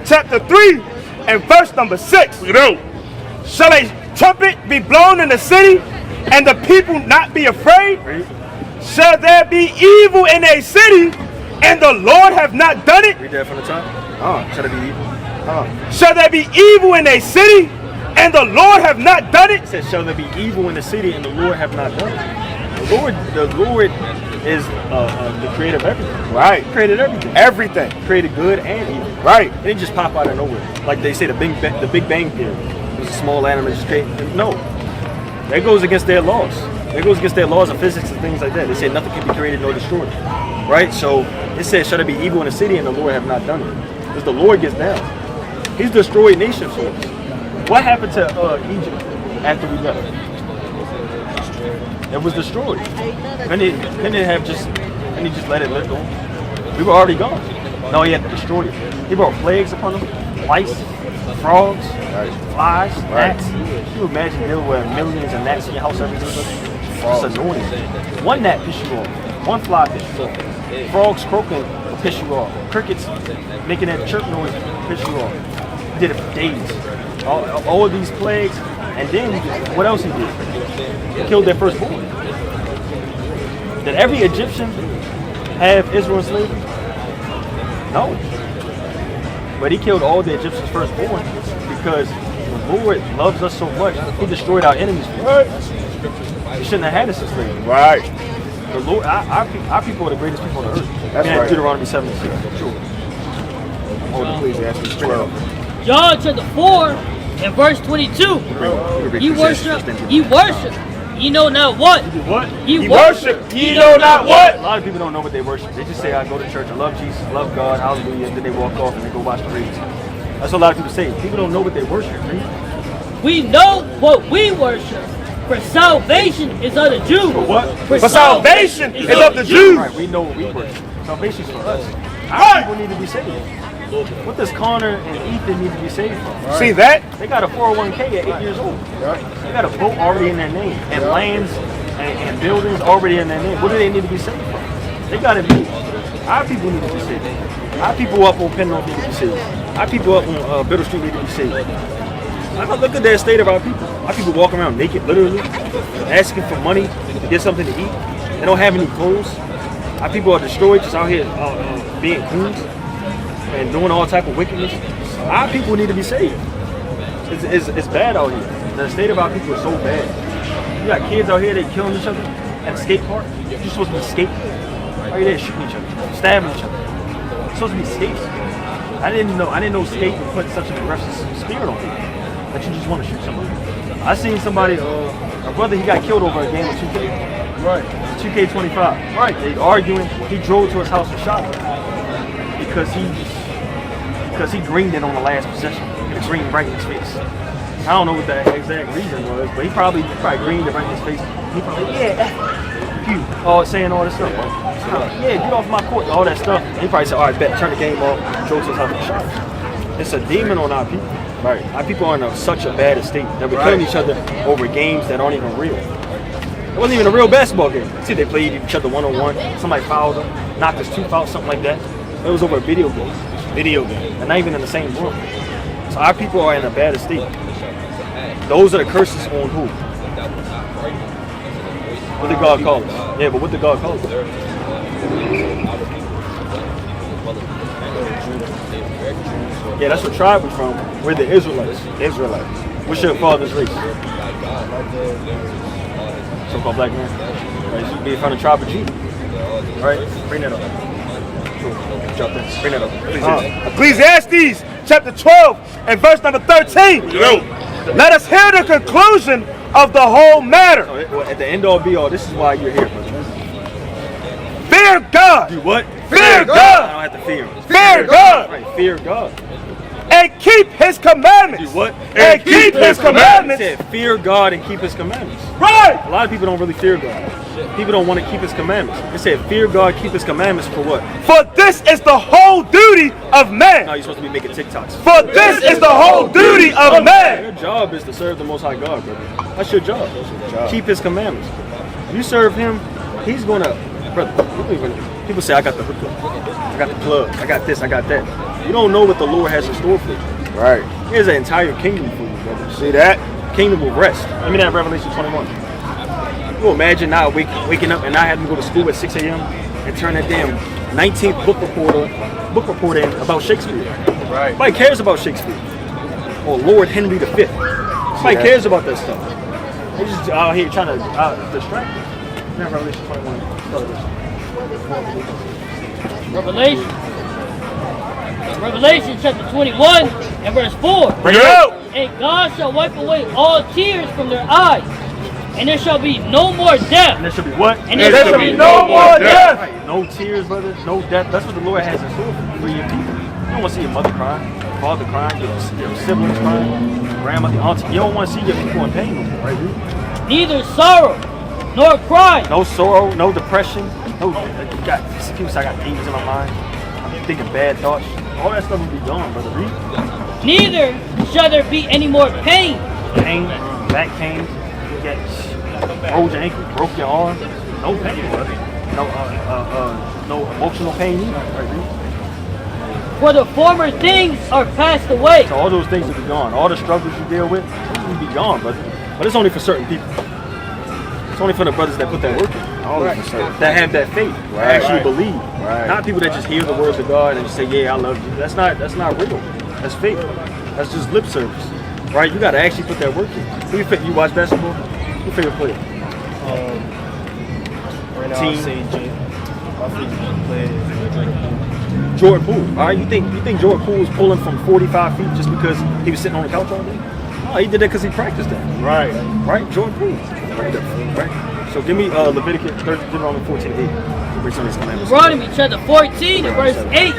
Speaker 3: chapter 3 and verse number 6.
Speaker 5: You know,
Speaker 3: Shall a trumpet be blown in the city, and the people not be afraid?
Speaker 1: Read.
Speaker 3: Shall there be evil in a city, and the Lord have not done it?
Speaker 1: Read that from the top. Shall it be evil?
Speaker 3: Shall there be evil in a city, and the Lord have not done it?
Speaker 1: It says, shall there be evil in the city and the Lord have not done it? The Lord is the creator of everything.
Speaker 3: Right.
Speaker 1: He created everything.
Speaker 3: Everything.
Speaker 1: Created good and evil.
Speaker 3: Right.
Speaker 1: It didn't just pop out of nowhere. Like they say the Big Bang Theory. It was a small animal just created. No. That goes against their laws. That goes against their laws of physics and things like that. They said nothing can be created nor destroyed. Right? So it says, shall there be evil in the city and the Lord have not done it? Because the Lord gets down. He's destroyed nations for us. What happened to Egypt after we left? It was destroyed. Couldn't it have just let it live on? We were already gone. No, he had to destroy it. He brought plagues upon them, lice, frogs, flies, gnats. Can you imagine dealing with millions of gnats in your house every day? It's annoying. One gnat piss you off. One fly piss you off. Frogs croaking will piss you off. Crickets making that chirp noise will piss you off. He did it for days. All of these plagues, and then what else he did? He killed their firstborn. Did every Egyptian have Israel in slavery? No. But he killed all the Egyptians' firstborn because the Lord loves us so much, he destroyed our enemies for us. He shouldn't have had us in slavery.
Speaker 3: Right.
Speaker 1: The Lord, our people are the greatest people on the earth.
Speaker 3: That's
Speaker 1: And
Speaker 3: right.
Speaker 1: Deuteronomy 76. Sure.
Speaker 3: Hold the Ecclesiastes 12.
Speaker 2: John chapter 4 and verse 22. Ye worship, ye know not what.
Speaker 1: What?
Speaker 2: Ye
Speaker 3: Worship, ye know not what?
Speaker 1: A lot of people don't know what they worship. They just say, I go to church, I love Jesus, love God, hallelujah, and then they walk off and they go watch the Ravens. That's what a lot of people say. People don't know what they worship. Right?
Speaker 2: We know what we worship. For salvation is of the Jews.
Speaker 1: For what?
Speaker 3: For salvation is of the Jews.
Speaker 1: Right, we know what we worship. Salvation's for us. Our people need to be saved. What does Connor and Ethan need to be saved from?
Speaker 3: See that?
Speaker 1: They got a 401k at 8 years old. They got a boat already in their name, and lands and buildings already in their name. What do they need to be saved from? They got it made. Our people need to be saved. Our people up on Penrose need to be saved. Our people up on Biddle Street need to be saved. Look at the state of our people. Our people walk around naked, literally, asking for money to get something to eat. They don't have any clothes. Our people are destroyed, just out here being coons and doing all type of wickedness. Our people need to be saved. It's bad out here. The state of our people is so bad. You got kids out here, they killing each other at a skate park. You're supposed to be skating. Right there shooting each other, stabbing each other. It's supposed to be safe. I didn't know skate would put such an aggressive spirit on people that you just want to shoot somebody. I seen somebody, a brother, he got killed over a game of 2K.
Speaker 3: Right.
Speaker 1: 2K25. Right. They arguing. He drove to his house and shot him because he greened it on the last possession. It greened right in his face. I don't know what the exact reason was, but he probably greened it right in his face. He probably saying all this stuff. Yeah, get off my court, all that stuff. He probably said, all right, bet, turn the game off, drove to his house and shot him. It's a demon on our people. Right. Our people are in such a bad state that we're killing each other over games that aren't even real. It wasn't even a real basketball game. See, they played each other one-on-one. Somebody fouled them, knocked us 2 fouls, something like that. It was over a video game. And not even in the same room. So our people are in a bad state. Those are the curses on who? What did God call us? Yeah, but what did God call us? Yeah, that's what tribe we're from. We're the Israelites. What's your father's race? So-called black man. Right, so you be from the tribe of Judah. Right? Bring that up. Drop that. Bring that up.
Speaker 3: Ecclesiastes chapter 12 and verse number 13. Let us hear the conclusion of the whole matter.
Speaker 1: So at the end all be all, this is why you're here, brother.
Speaker 3: Fear God.
Speaker 1: Do what?
Speaker 3: Fear God.
Speaker 1: I don't have to fear him.
Speaker 3: Fear God.
Speaker 1: Right, fear God.
Speaker 3: And keep his commandments.
Speaker 1: Do what?
Speaker 3: And keep his
Speaker 1: He
Speaker 3: commandments.
Speaker 1: said, fear God and keep his commandments.
Speaker 3: Right.
Speaker 1: A lot of people don't really fear God. People don't want to keep his commandments. They said, fear God, keep his commandments for what?
Speaker 3: For this is the whole duty of man.
Speaker 1: No, you're supposed to be making TikToks.
Speaker 3: For this is the whole duty of man.
Speaker 1: Your job is to serve the Most High God, brother. That's your job. Keep his commandments. You serve him, he's going to, brother, people say, I got the hookah, I got the plug, I got this, I got that. You don't know what the Lord has in store for you.
Speaker 3: Right.
Speaker 1: There's an entire kingdom for you, brother.
Speaker 3: See that?
Speaker 1: Kingdom will rest. Let me that Revelation 21. You imagine not waking up and not having to go to school at 6 a.m. and turn that damn 19th book report in about Shakespeare.
Speaker 3: Right.
Speaker 1: Nobody cares about Shakespeare. Or Lord Henry V. Nobody cares about that stuff. They just out here trying to distract you. Revelation 21.
Speaker 2: Revelation chapter 21 and verse 4.
Speaker 3: Bring it out.
Speaker 2: And God shall wipe away all tears from their eyes, and there shall be no more death.
Speaker 1: And there should be what?
Speaker 2: And
Speaker 3: there shall be no more death.
Speaker 1: Right. No tears, brother. No death. That's what the Lord has in store for your people. You don't want to see your mother crying, your father crying, your siblings crying, grandmother, auntie. You don't want to see your people in pain no more, right?
Speaker 2: Neither sorrow nor cry.
Speaker 1: No sorrow, no depression. No, people say I got demons in my mind. I'm thinking bad thoughts. All that stuff will be gone, brother. Read.
Speaker 2: Neither shall there be any more pain.
Speaker 1: Pain, back pain, you get broke your ankle, broke your arm. No pain, brother. No emotional pain either. Right?
Speaker 2: For the former things are passed away.
Speaker 1: So all those things will be gone. All the struggles you deal with, those will be gone, brother. But it's only for certain people. It's only for the brothers that put that work in. That have that faith, that actually believe.
Speaker 3: Right.
Speaker 1: Not people that just hear the words of God and just say, yeah, I love you. That's not real. That's fake. That's just lip service. Right? You gotta actually put that work in. You watch basketball? Who's your favorite player?
Speaker 5: Right now
Speaker 1: Team.
Speaker 5: I'll say my favorite player is
Speaker 1: Jordan Poole. Alright, you think Jordan Poole was pulling from 45 feet just because he was sitting on the couch all day? No, he did that because he practiced that.
Speaker 3: Right.
Speaker 1: Right? Jordan Poole. Right? So give me Leviticus 14:8. Bring some of these commandments.
Speaker 2: Deuteronomy chapter 14 and verse 8.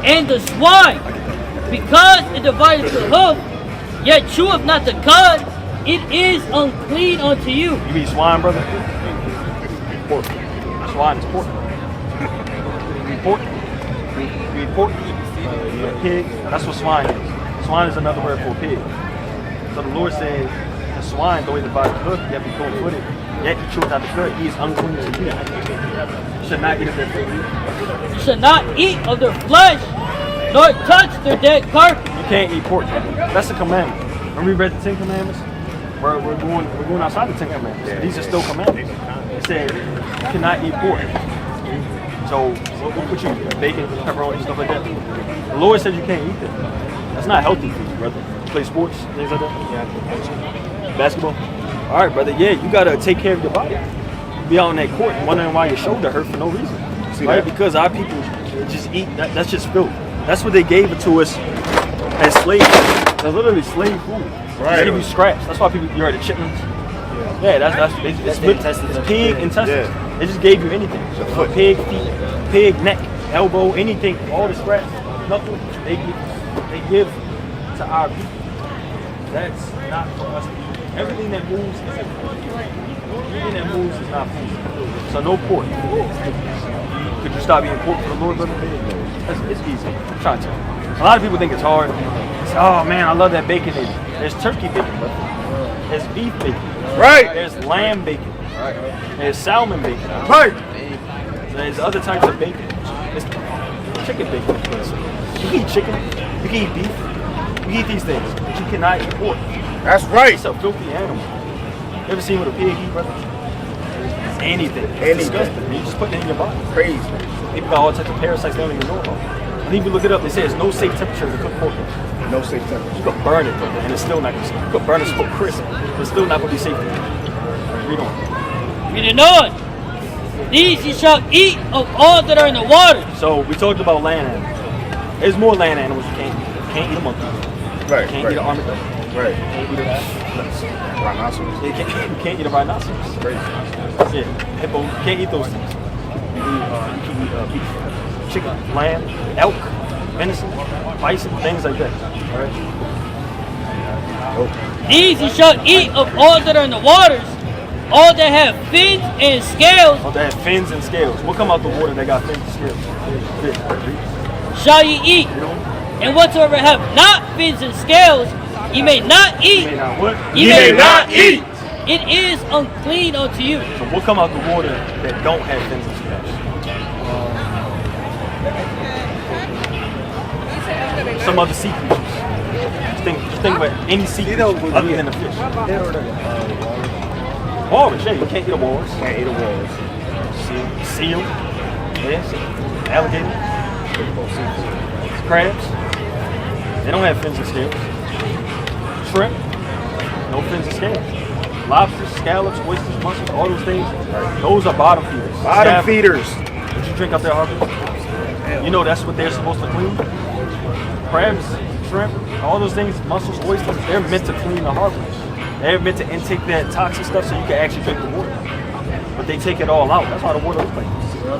Speaker 2: And the swine, because it divideth the hoof, yet cheweth not the cud, it is unclean unto you.
Speaker 1: You mean swine, brother? Pork. Swine is pork. You eat pork? You eat pork? You eat pig? That's what swine is. Swine is another word for pig. So the Lord says, the swine, though he divides the hoof, yet be cold-footed, yet he cheweth not the cud, he is unclean to you. You should not eat of their food.
Speaker 2: You shall not eat of their flesh, nor touch their dead carcass.
Speaker 1: You can't eat pork. That's a commandment. When we read the 10 Commandments, we're going outside the 10 Commandments. These are still commandments. It said you cannot eat pork. So what you bacon, pepperoni, stuff like that? The Lord said you can't eat that. That's not healthy for you, brother. You play sports, things like that? Yeah. Basketball? All right, brother. Yeah, you gotta take care of your body. Be out on that court wondering why your shoulder hurt for no reason.
Speaker 3: See
Speaker 1: right?
Speaker 3: that?
Speaker 1: Because our people just eat. That's just filth. That's what they gave it to us as slaves. That's literally slave food.
Speaker 3: Right.
Speaker 1: They give you scraps. That's why people. You heard of chitlins? Yeah, it's pig intestines.
Speaker 3: Yeah.
Speaker 1: They just gave you anything.
Speaker 3: foot.
Speaker 1: Pig feet, pig neck, elbow, anything. All the scraps, nothing. They give to our people. That's not for us to eat. Everything that moves is everything that moves is not food. So no pork. Could you stop eating pork for the Lord, brother? It's easy. I'm trying to. A lot of people think it's hard. It's, oh man, I love that bacon. There's turkey bacon, brother. There's beef bacon.
Speaker 3: Right.
Speaker 1: There's lamb bacon. There's salmon bacon.
Speaker 3: Right.
Speaker 1: There's other types of bacon. There's chicken bacon. You can eat chicken. You can eat beef. You can eat these things. But you cannot eat pork.
Speaker 3: That's right.
Speaker 1: It's a filthy animal. You ever seen what a pig eat, brother? Anything. It's
Speaker 3: Anything.
Speaker 1: disgusting. You just put it in your body.
Speaker 3: Crazy.
Speaker 1: People got all types of parasites they don't even know about. And if you look it up, they say it's no safe temperature to cook pork.
Speaker 3: No safe temperature.
Speaker 1: You could burn it, brother, and it's still not going to. You could burn it so crisp, but it's still not going to be safe. Read on.
Speaker 2: Reading on. These you shall eat of all that are in the water.
Speaker 1: So we talked about land animals. There's more land animals you can't eat. You can't eat a monkey.
Speaker 3: Right.
Speaker 1: You can't
Speaker 3: right.
Speaker 1: eat an armadillo.
Speaker 3: Right.
Speaker 1: You can't eat a
Speaker 3: Rhinoceros.
Speaker 1: you can't eat a rhinoceros.
Speaker 3: Crazy.
Speaker 1: Yeah, hippo. You can't eat those things. You can eat beef, chicken, lamb, elk, venison, bison, things like that. All right.
Speaker 2: These you shall eat of all that are in the waters, all that have fins and scales
Speaker 1: Oh, they have fins and scales. What come out the water that got fins and scales? Fish.
Speaker 2: shall ye eat. And whatsoever have not fins and scales, ye may not
Speaker 1: You
Speaker 2: eat.
Speaker 1: may not what?
Speaker 2: Ye
Speaker 3: may not eat.
Speaker 2: It is unclean unto you.
Speaker 1: So what come out the water that don't have fins and scales? Some other sea creatures. Just think about any sea creature other than a fish. Walrus, yeah, you can't eat a walrus.
Speaker 3: Can't eat a walrus.
Speaker 1: Seal, yes, alligator, crabs. They don't have fins and scales. Shrimp, no fins and scales. Lobsters, scallops, oysters, mussels, all those things, those are bottom feeders.
Speaker 3: Bottom
Speaker 1: Scab-
Speaker 3: feeders.
Speaker 1: Did you drink up their harbor? You know that's what they're supposed to clean? Crabs, shrimp, all those things, mussels, oysters, they're meant to clean the harbor. They're meant to intake that toxic stuff so you can actually drink the water. But they take it all out. That's how the water looks like.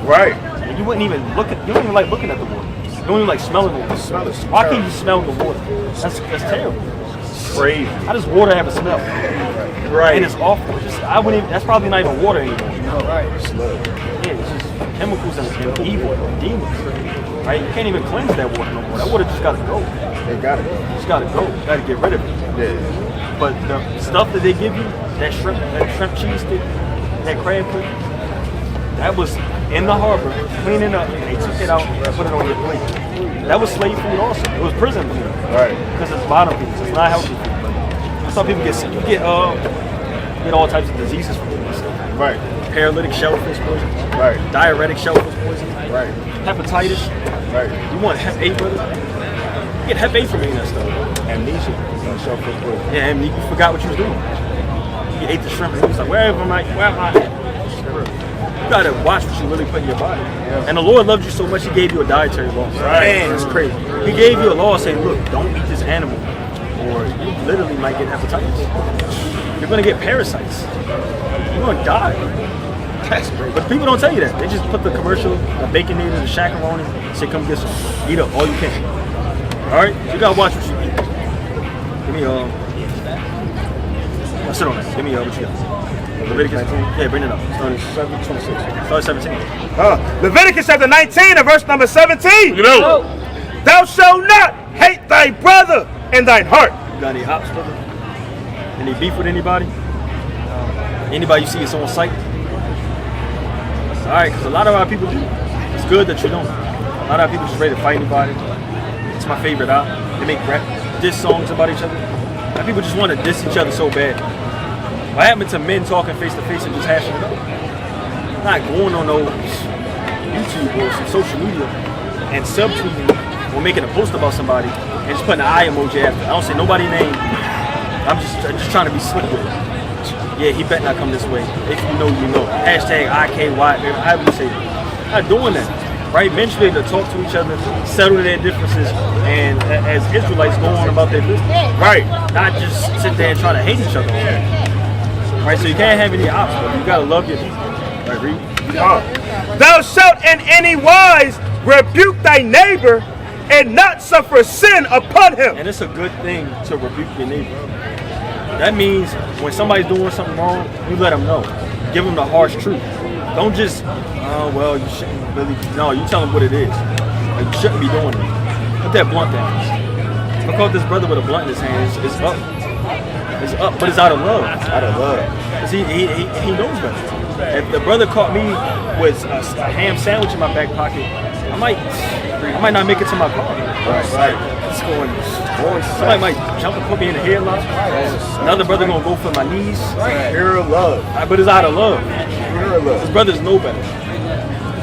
Speaker 3: Right.
Speaker 1: And you wouldn't even you don't even like looking at the water. You don't even like smelling the water.
Speaker 3: Smell is
Speaker 1: Why
Speaker 3: terrible.
Speaker 1: can't you smell the water? That's terrible.
Speaker 3: Crazy.
Speaker 1: How does water have a smell?
Speaker 3: Right.
Speaker 1: And it's awful. I wouldn't even, that's probably not even water anymore.
Speaker 3: Right. Slug.
Speaker 1: Yeah, it's just chemicals and evil, demons. Right? You can't even cleanse that water no more. That water just gotta go.
Speaker 3: They got it.
Speaker 1: Just gotta go. You gotta get rid of it.
Speaker 3: Yeah.
Speaker 1: But the stuff that they give you, that shrimp cheese stick, that crab cake, that was in the harbor, cleaning up, and they took it out and put it on your plate. That was slave food also. It was prison food.
Speaker 3: Right.
Speaker 1: Because it's bottom feeders. It's not healthy food. Some people get sick. You get all types of diseases from this stuff.
Speaker 3: Right.
Speaker 1: Paralytic shellfish poison.
Speaker 3: Right.
Speaker 1: Diuretic shellfish poison.
Speaker 3: Right.
Speaker 1: Hepatitis.
Speaker 3: Right.
Speaker 1: You want Hep A, brother? You get Hep A from eating that stuff.
Speaker 3: Amnesia. Shellfish poison.
Speaker 1: Yeah, and you forgot what you was doing. You ate the shrimp and you was like, where am I? You gotta watch what you really put in your body.
Speaker 3: Yeah.
Speaker 1: And the Lord loved you so much, He gave you a dietary law.
Speaker 3: Right.
Speaker 1: Man, it's crazy. He gave you a law saying, look, don't eat this animal, or you literally might get hepatitis. You're gonna get parasites. You're gonna die. That's great. But people don't tell you that. They just put the commercial, the Baconator, the Shakaroni, say, come get some. Eat up all you can. All right? You gotta watch what you eat. Give me I'll sit on that. Give me what you got. Leviticus 19. Yeah, bring it up. Start at 26. Start at 17.
Speaker 3: Leviticus chapter 19 and verse number 17.
Speaker 1: You know.
Speaker 3: Thou shalt not hate thy brother in thine heart.
Speaker 1: You got any hops, brother? Any beef with anybody? Anybody you see is on sight? Alright, because a lot of our people do. It's good that you don't. A lot of our people just ready to fight anybody. It's my favorite They make rap diss songs about each other. A lot of people just want to diss each other so bad. What happened to men talking face to face and just hashing it up? Not going on no YouTube or some social media and subtweeting or making a post about somebody and just putting an eye emoji after. I don't say nobody's name. I'm just trying to be slick with it. Yeah, he better not come this way. If you know, you know. Hashtag IKY, however you say it. Not doing that. Right? Men should be able to talk to each other, settle their differences, and as Israelites go on about their business.
Speaker 3: Right.
Speaker 1: Not just sit there and try to hate each other. Right? So you can't have any ops, but you gotta love your people. Right, read?
Speaker 3: Thou shalt in any wise rebuke thy neighbor and not suffer sin upon him.
Speaker 1: And it's a good thing to rebuke your neighbor. That means when somebody's doing something wrong, you let them know. Give them the harsh truth. Don't just, oh, well, you shouldn't really. No, you tell them what it is. Like, you shouldn't be doing it. Put that blunt down. I caught this brother with a blunt in his hand. It's up. It's up, but it's out of love.
Speaker 3: Out of love.
Speaker 1: Because he knows better. If the brother caught me with a ham sandwich in my back pocket, I might not make it to my car.
Speaker 3: Right.
Speaker 1: It's going. Somebody might jump and put me in a headlock. Another brother gonna go for my knees.
Speaker 3: Pure love.
Speaker 1: But it's out of love.
Speaker 3: Pure love.
Speaker 1: His brothers know better.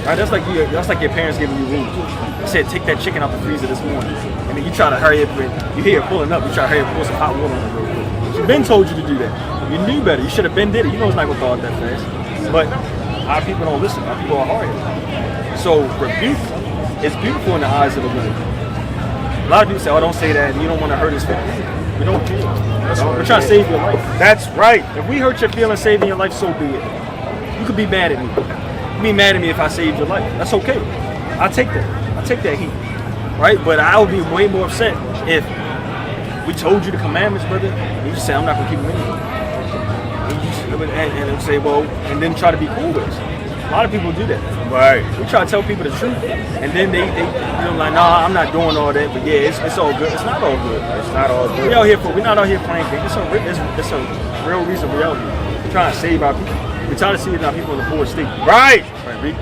Speaker 1: Right? That's like your parents giving you rules. They said take that chicken out the freezer this morning, and then you try to hurry up and you hear it pulling up. You try to hurry up and pull some hot water on it real quick. She's been told you to do that. You knew better. You should have been did it. You know it's not gonna thaw out that fast. But our people don't listen. Our people are hard. So rebuke is beautiful in the eyes of the Lord. A lot of people say, "Oh, don't say that. You don't want to hurt his feelings." We don't care. We're trying to save your life.
Speaker 3: That's right.
Speaker 1: If we hurt your feelings saving your life, so be it. You could be mad at me. You can be mad at me if I saved your life. That's okay. I'll take that. I'll take that heat. Right? But I would be way more upset if we told you the commandments, brother, and you just say, I'm not going to keep them anymore. And say, well, and then try to be cool with us. A lot of people do that.
Speaker 3: Right.
Speaker 1: We try to tell people the truth, and then they like, nah, I'm not doing all that. But yeah, it's all good. It's not all good.
Speaker 3: It's not all good.
Speaker 1: We're not out here playing games. It's a real reason we're out here. We're trying to save our people. We're trying to see our people in the poor state.
Speaker 3: Right.
Speaker 1: Right, read.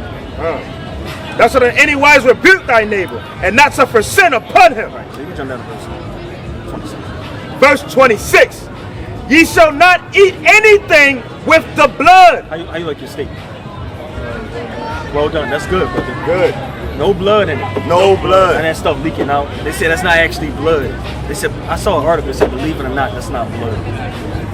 Speaker 3: Thou shalt in any wise rebuke thy neighbor and not suffer sin upon him.
Speaker 1: Right. So you can jump down to verse 26.
Speaker 3: Verse 26. Ye shall not eat anything with the blood.
Speaker 1: How you like your steak? Well done. That's good, brother.
Speaker 3: Good.
Speaker 1: No blood in it.
Speaker 3: No blood.
Speaker 1: And that stuff leaking out. They said that's not actually blood. They said, I saw an article that said, believe it or not, that's not blood.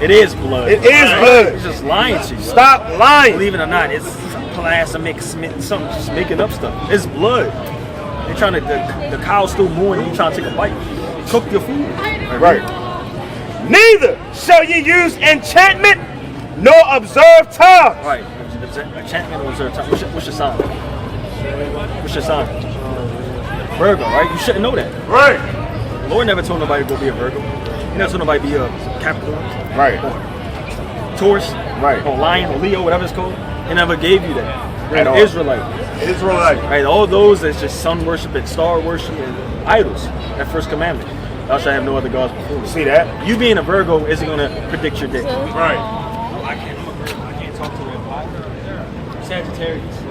Speaker 1: It is blood.
Speaker 3: It is blood.
Speaker 1: It's just lying to you.
Speaker 3: Stop lying.
Speaker 1: Believe it or not, it's plastic, something, just making up stuff. It's blood. They're trying to, the cow's still mooing, you trying to take a bite. Cook your food.
Speaker 3: Right. Neither shall ye use enchantment nor observe time.
Speaker 1: Right. Enchantment or observe time. What's your sign? What's your sign? Virgo, right? You shouldn't know that.
Speaker 3: Right.
Speaker 1: The Lord never told nobody to go be a Virgo. He never told nobody to be a Capricorn.
Speaker 3: Right.
Speaker 1: Or Taurus.
Speaker 3: Right.
Speaker 1: Or Lion or Leo, whatever it's called. He never gave you that.
Speaker 3: At all.
Speaker 1: Israelite.
Speaker 3: Right.
Speaker 1: All those that's just sun worship and star worship and idols. That first commandment. Thou shalt have no other gods before me.
Speaker 3: See that?
Speaker 1: You being a Virgo isn't going to predict your day.
Speaker 3: Right.
Speaker 1: I can't talk to them. Sagittarius.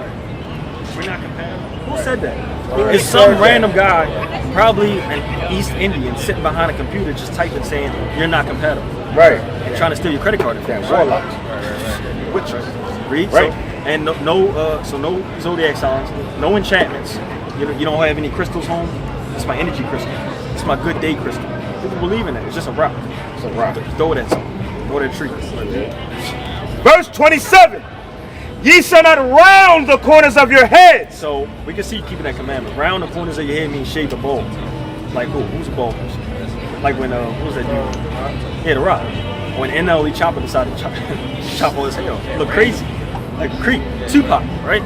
Speaker 1: We're not compatible. Who said that? It's some random guy, probably an East Indian, sitting behind a computer just typing saying you're not compatible.
Speaker 3: Right.
Speaker 1: And trying to steal your credit card information.
Speaker 3: Warlocks.
Speaker 1: Witches. Read.
Speaker 3: Right.
Speaker 1: And no zodiac signs, no enchantments. You don't have any crystals home. It's my energy crystal. It's my good day crystal. People believe in it. It's just a rock.
Speaker 3: It's a rock.
Speaker 1: Throw it at something. Throw it at a tree.
Speaker 3: Verse 27. Ye shall not round the corners of your heads.
Speaker 1: So we can see keeping that commandment. Round the corners of your head means shave the bald. Like who? Who's a bald person? Like when what was that dude? Yeah, The Rock. When NLE Chopper decided to chop all his hair off. Look crazy. Like Creep. Tupac, right?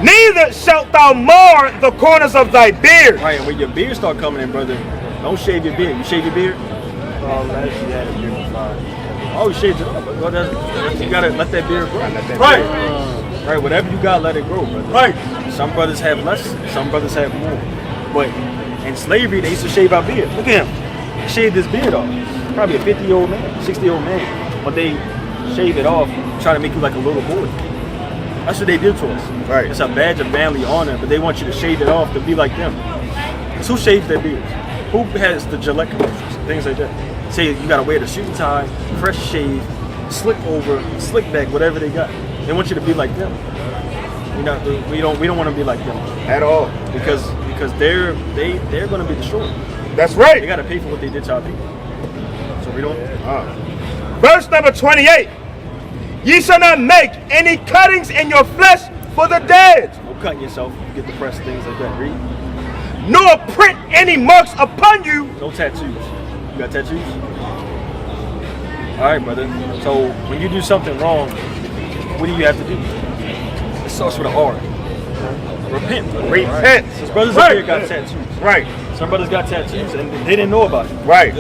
Speaker 3: Neither shalt thou mar the corners of thy beard.
Speaker 1: Right, and when your beard start coming in, brother, don't shave your beard. You shave your beard?
Speaker 5: Actually had a beard before.
Speaker 1: Oh, you shaved it off. Well, you gotta let that beard grow.
Speaker 3: Right.
Speaker 1: Right, whatever you got, let it grow, brother.
Speaker 3: Right.
Speaker 1: Some brothers have less, some brothers have more. But in slavery, they used to shave our beard. Look at him. He shaved his beard off. Probably a 50-year-old man, 60-year-old man. But they shave it off, try to make you like a little boy. That's what they did to us.
Speaker 3: Right.
Speaker 1: It's a badge of family honor, but they want you to shave it off to be like them. So who shaves their beards? Who has the Gillette commercials? Things like that. Say you gotta wear the suit and tie, fresh shave, slick over, slick back, whatever they got. They want you to be like them. We don't want to be like them
Speaker 3: At all.
Speaker 1: because they're gonna be destroyed.
Speaker 3: That's right.
Speaker 1: They gotta pay for what they did to our people. So we don't.
Speaker 3: Verse number 28. Ye shall not make any cuttings in your flesh for the dead.
Speaker 1: No cutting yourself. You get depressed, things like that. Read.
Speaker 3: Nor print any marks upon you.
Speaker 1: No tattoos. You got tattoos? All right, brother. So when you do something wrong, what do you have to do? It starts with an R. Repent. Brother.
Speaker 3: Repent.
Speaker 1: His brothers up here got tattoos.
Speaker 3: Right.
Speaker 1: Some brothers got tattoos and they didn't know about it.
Speaker 3: Right.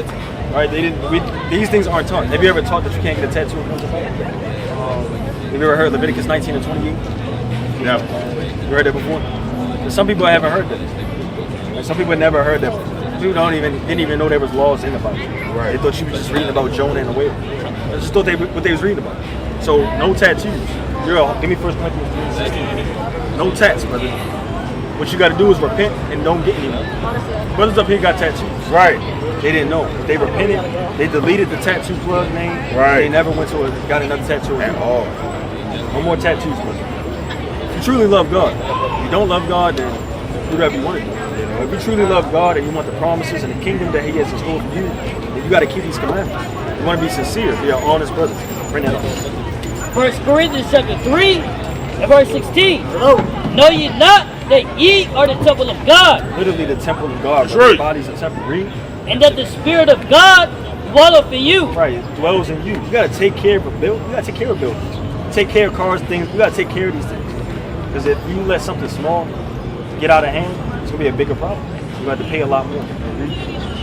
Speaker 1: Right? They didn't. These things aren't taught. Have you ever taught that you can't get a tattoo? Have you ever heard Leviticus 19 and 28?
Speaker 3: Yeah.
Speaker 1: You heard that before? But some people haven't heard that. Like, some people had never heard that before. People didn't even know there was laws in the Bible.
Speaker 3: Right.
Speaker 1: They thought you were just reading about Jonah and the whale. They just thought what they was reading about. So no tattoos. Give me 1 Corinthians 3:16. No tats, brother. What you got to do is repent and don't get any more. Brothers up here got tattoos.
Speaker 3: Right.
Speaker 1: They didn't know. They repented. They deleted the tattoo plug name.
Speaker 3: Right.
Speaker 1: They never went to got another tattoo
Speaker 3: At all.
Speaker 1: No more tattoos, brother. If you truly love God, if you don't love God, then do whatever you want to do. If you truly love God and you want the promises and the kingdom that He has in store for you, then you got to keep these commandments. You want to be sincere, be an honest brother. Bring that up.
Speaker 2: 1 Corinthians chapter 3 and verse 16. Know ye not that ye are the temple of God,
Speaker 1: Literally the temple of God.
Speaker 3: That's
Speaker 1: brother.
Speaker 3: right.
Speaker 1: The body's a temple. Read.
Speaker 2: and that the Spirit of God dwelleth in you?
Speaker 1: Right, it dwells in you. You gotta take care of a building. You gotta take care of buildings. Take care of cars, things. You gotta take care of these things. Because if you let something small get out of hand, it's gonna be a bigger problem. You have to pay a lot more.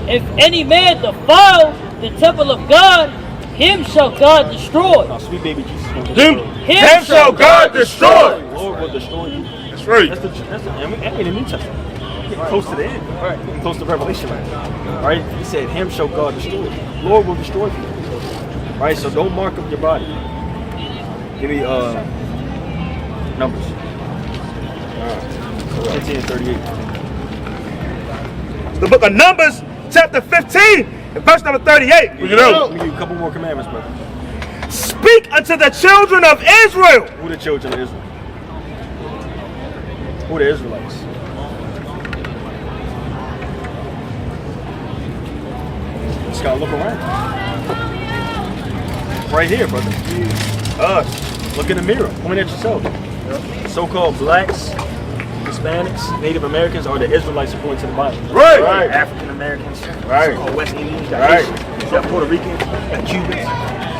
Speaker 2: If any man defile the temple of God, him shall God destroy.
Speaker 1: Now, sweet baby Jesus will
Speaker 3: Him,
Speaker 1: destroy.
Speaker 3: him shall God destroy.
Speaker 1: The Lord will destroy you.
Speaker 3: That's right.
Speaker 1: That's the and in the New Testament. Getting close to the end. Right. Getting close to Revelation right now. Right? He said, him shall God destroy. The Lord will destroy you. Right? So don't mark up your body. Give me Numbers. 15 and 38.
Speaker 3: The book of Numbers, chapter 15, and verse number 38.
Speaker 1: Let me give you a couple more commandments, brother.
Speaker 3: Speak unto the children of Israel.
Speaker 1: Who are the children of Israel? Who are the Israelites? Just gotta look around. Right here, brother. Us. Look in the mirror. Point at yourself. So-called blacks, Hispanics, Native Americans are the Israelites according to the Bible.
Speaker 3: Right. Right.
Speaker 1: African Americans,
Speaker 3: Right.
Speaker 1: so-called West Indians, you got
Speaker 3: Right.
Speaker 1: Haitians, you got Puerto Ricans, you got Cubans.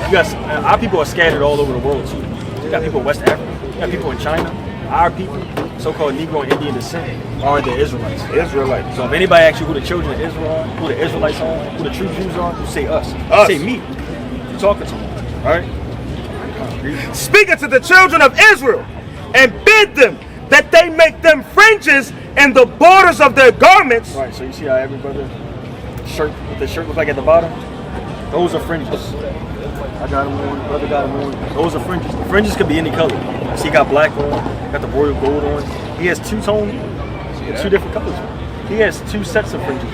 Speaker 1: You got our people are scattered all over the world too. You got people in West Africa, you got people in China. Our people, so-called Negro and Indian descent, are the Israelites.
Speaker 3: Israelites.
Speaker 1: So if anybody asks you who the children of Israel are, who the Israelites are, who the true Jews are, you say us.
Speaker 3: Us.
Speaker 1: You say me. You're talking to them. All right?
Speaker 3: Speak unto the children of Israel, and bid them that they make them fringes in the borders of their garments.
Speaker 1: Right, so you see how every brother shirt, what the shirt look like at the bottom? Those are fringes. I got them on, brother got them on. Those are fringes. The fringes could be any color. See, he got black on, got the royal gold on. He has two-tone, two different colors. He has two sets of fringes.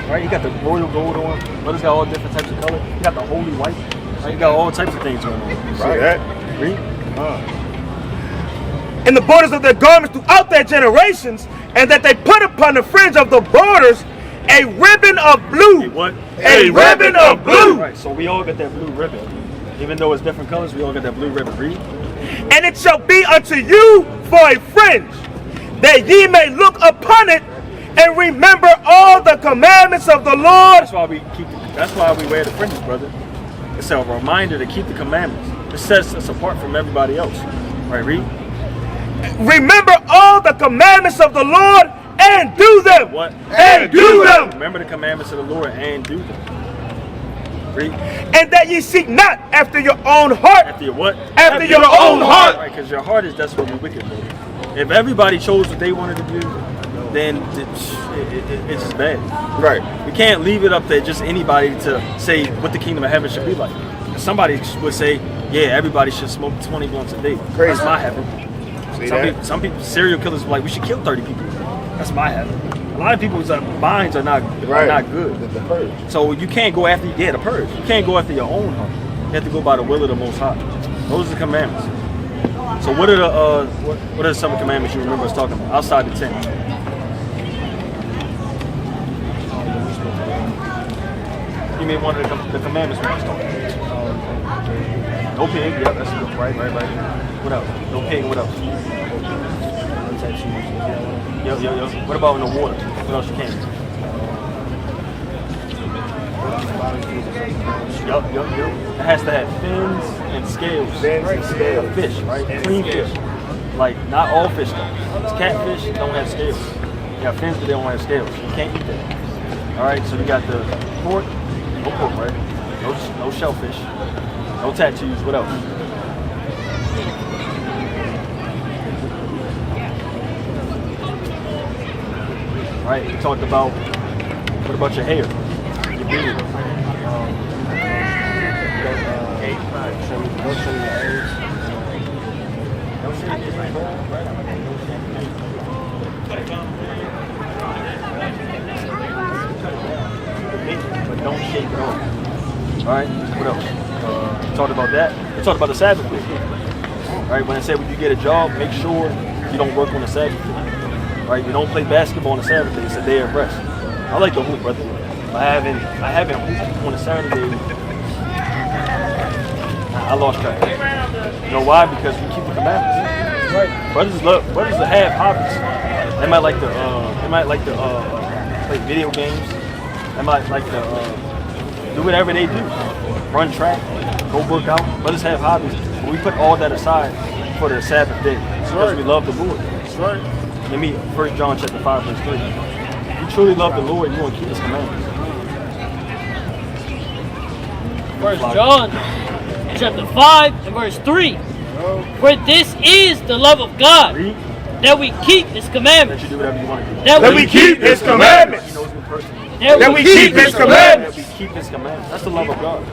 Speaker 1: Right, he got the royal gold on. Brother's got all different types of color. He got the holy white. Right, he got all types of things going on.
Speaker 3: See that?
Speaker 1: Read.
Speaker 3: In the borders of their garments throughout their generations, and that they put upon the fringe of the borders a ribbon of blue.
Speaker 1: A what?
Speaker 3: A ribbon of blue.
Speaker 1: Right, so we all got that blue ribbon. Even though it's different colors, we all got that blue ribbon. Read.
Speaker 3: And it shall be unto you for a fringe, that ye may look upon it and remember all the commandments of the Lord.
Speaker 1: That's why we wear the fringes, brother. It's a reminder to keep the commandments. It sets us apart from everybody else. Right, read.
Speaker 3: Remember all the commandments of the Lord and do them.
Speaker 1: What?
Speaker 3: And do them.
Speaker 1: Remember the commandments of the Lord and do them. Read.
Speaker 3: And that ye seek not after your own heart.
Speaker 1: After your what?
Speaker 3: After your own heart.
Speaker 1: Right, because your heart is desperately wicked, brother. If everybody chose what they wanted to do, then it's just bad.
Speaker 3: Right.
Speaker 1: We can't leave it up to just anybody to say what the kingdom of heaven should be like. Somebody would say, yeah, everybody should smoke 20 blunts a day.
Speaker 3: Crazy.
Speaker 1: That's my heaven. Some people, serial killers, are like, we should kill 30 people. That's my heaven. A lot of people's minds are not good.
Speaker 3: The purge.
Speaker 1: So you can't go after, the purge. You can't go after your own heart. You have to go by the will of the Most High. Those are the commandments. So what are what are some of the commandments you remember us talking about outside the 10? You mean one of the commandments we was talking about? No pig. Yep, that's good. Right. What else? No pig. What else? Yo. What about in the water? What else you can't do? Yup. It has to have fins and scales. A fish, right? Clean fish. Like, not all fish though. It's catfish, don't have scales. You got fins, but they don't have scales. You can't eat that. Alright, so you got the pork. No pork, right? No shellfish. No tattoos. What else? Right, we talked about, what about your hair? Your beard. But don't shave it off. Alright, what else? We talked about that. We talked about the Sabbath day. Alright, when I said when you get a job, make sure you don't work on the Sabbath day. Right, you don't play basketball on the Sabbath day. It's a day of rest. I like to hoop, brother. I haven't hooped on a Saturday. I lost track. You know why? Because we keep the commandments. Right. Brothers that have hobbies. They might like to play video games. They might like to do whatever they do. Run track, go work out. Brothers have hobbies. But we put all that aside for the Sabbath day. Because we love the Lord.
Speaker 3: That's right.
Speaker 1: Let me 1 John chapter 5 verse 3. If you truly love the Lord, you want to keep His commandments.
Speaker 2: 1 John chapter 5 and verse 3. For this is the love of God,
Speaker 1: Read.
Speaker 2: that we keep His commandments.
Speaker 1: That you do whatever you want to do.
Speaker 3: That we keep His commandments.
Speaker 1: He knows me personally.
Speaker 3: That we keep His commandments.
Speaker 1: That we keep His commandments. That's the love of God.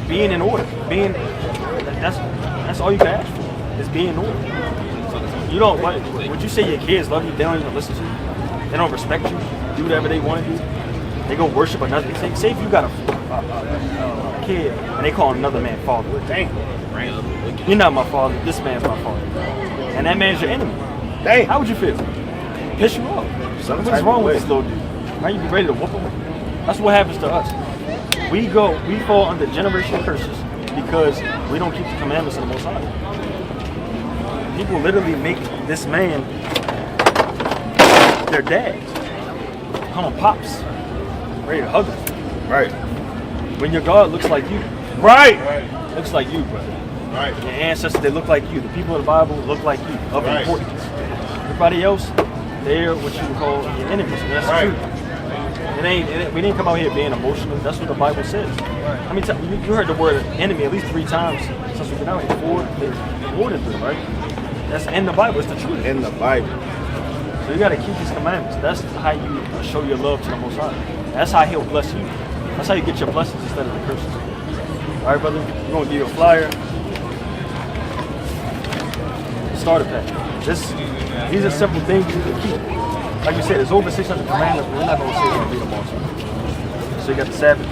Speaker 1: Being in order. That's all you can ask for. Is being in order. You don't. Would you say your kids love you? They don't even listen to you. They don't respect you. Do whatever they want to do. They go worship another. Say if you got a kid and they call another man father. Dang. You're not my father. This man's my father. And that man's your enemy.
Speaker 3: Dang.
Speaker 1: How would you feel? Piss you off. What's wrong with this little dude? Right? You be ready to whoop him. That's what happens to us. We fall under generational curses because we don't keep the commandments of the Most High. People literally make this man their dad. Call him pops. Ready to hug him.
Speaker 3: Right.
Speaker 1: When your God looks like you.
Speaker 3: Right.
Speaker 1: Looks like you, brother.
Speaker 3: Right.
Speaker 1: Your ancestors, they look like you. The people in the Bible look like you, of importance. Everybody else, they're what you would call your enemies. And that's the truth. We didn't come out here being emotional. That's what the Bible says. I mean, you heard the word enemy at least 3 times since we've been out here. More than 3, right? That's in the Bible. It's the truth.
Speaker 3: In the Bible.
Speaker 1: So you got to keep these commandments. That's how you show your love to the Most High. That's how He'll bless you. That's how you get your blessings instead of the curses. All right, brother. We're gonna give you a flyer. Starter pack. These are simple things you can keep. Like we said, there's over 600 commandments, but we're not going to say we're going to read them all tonight. So you got the Sabbath.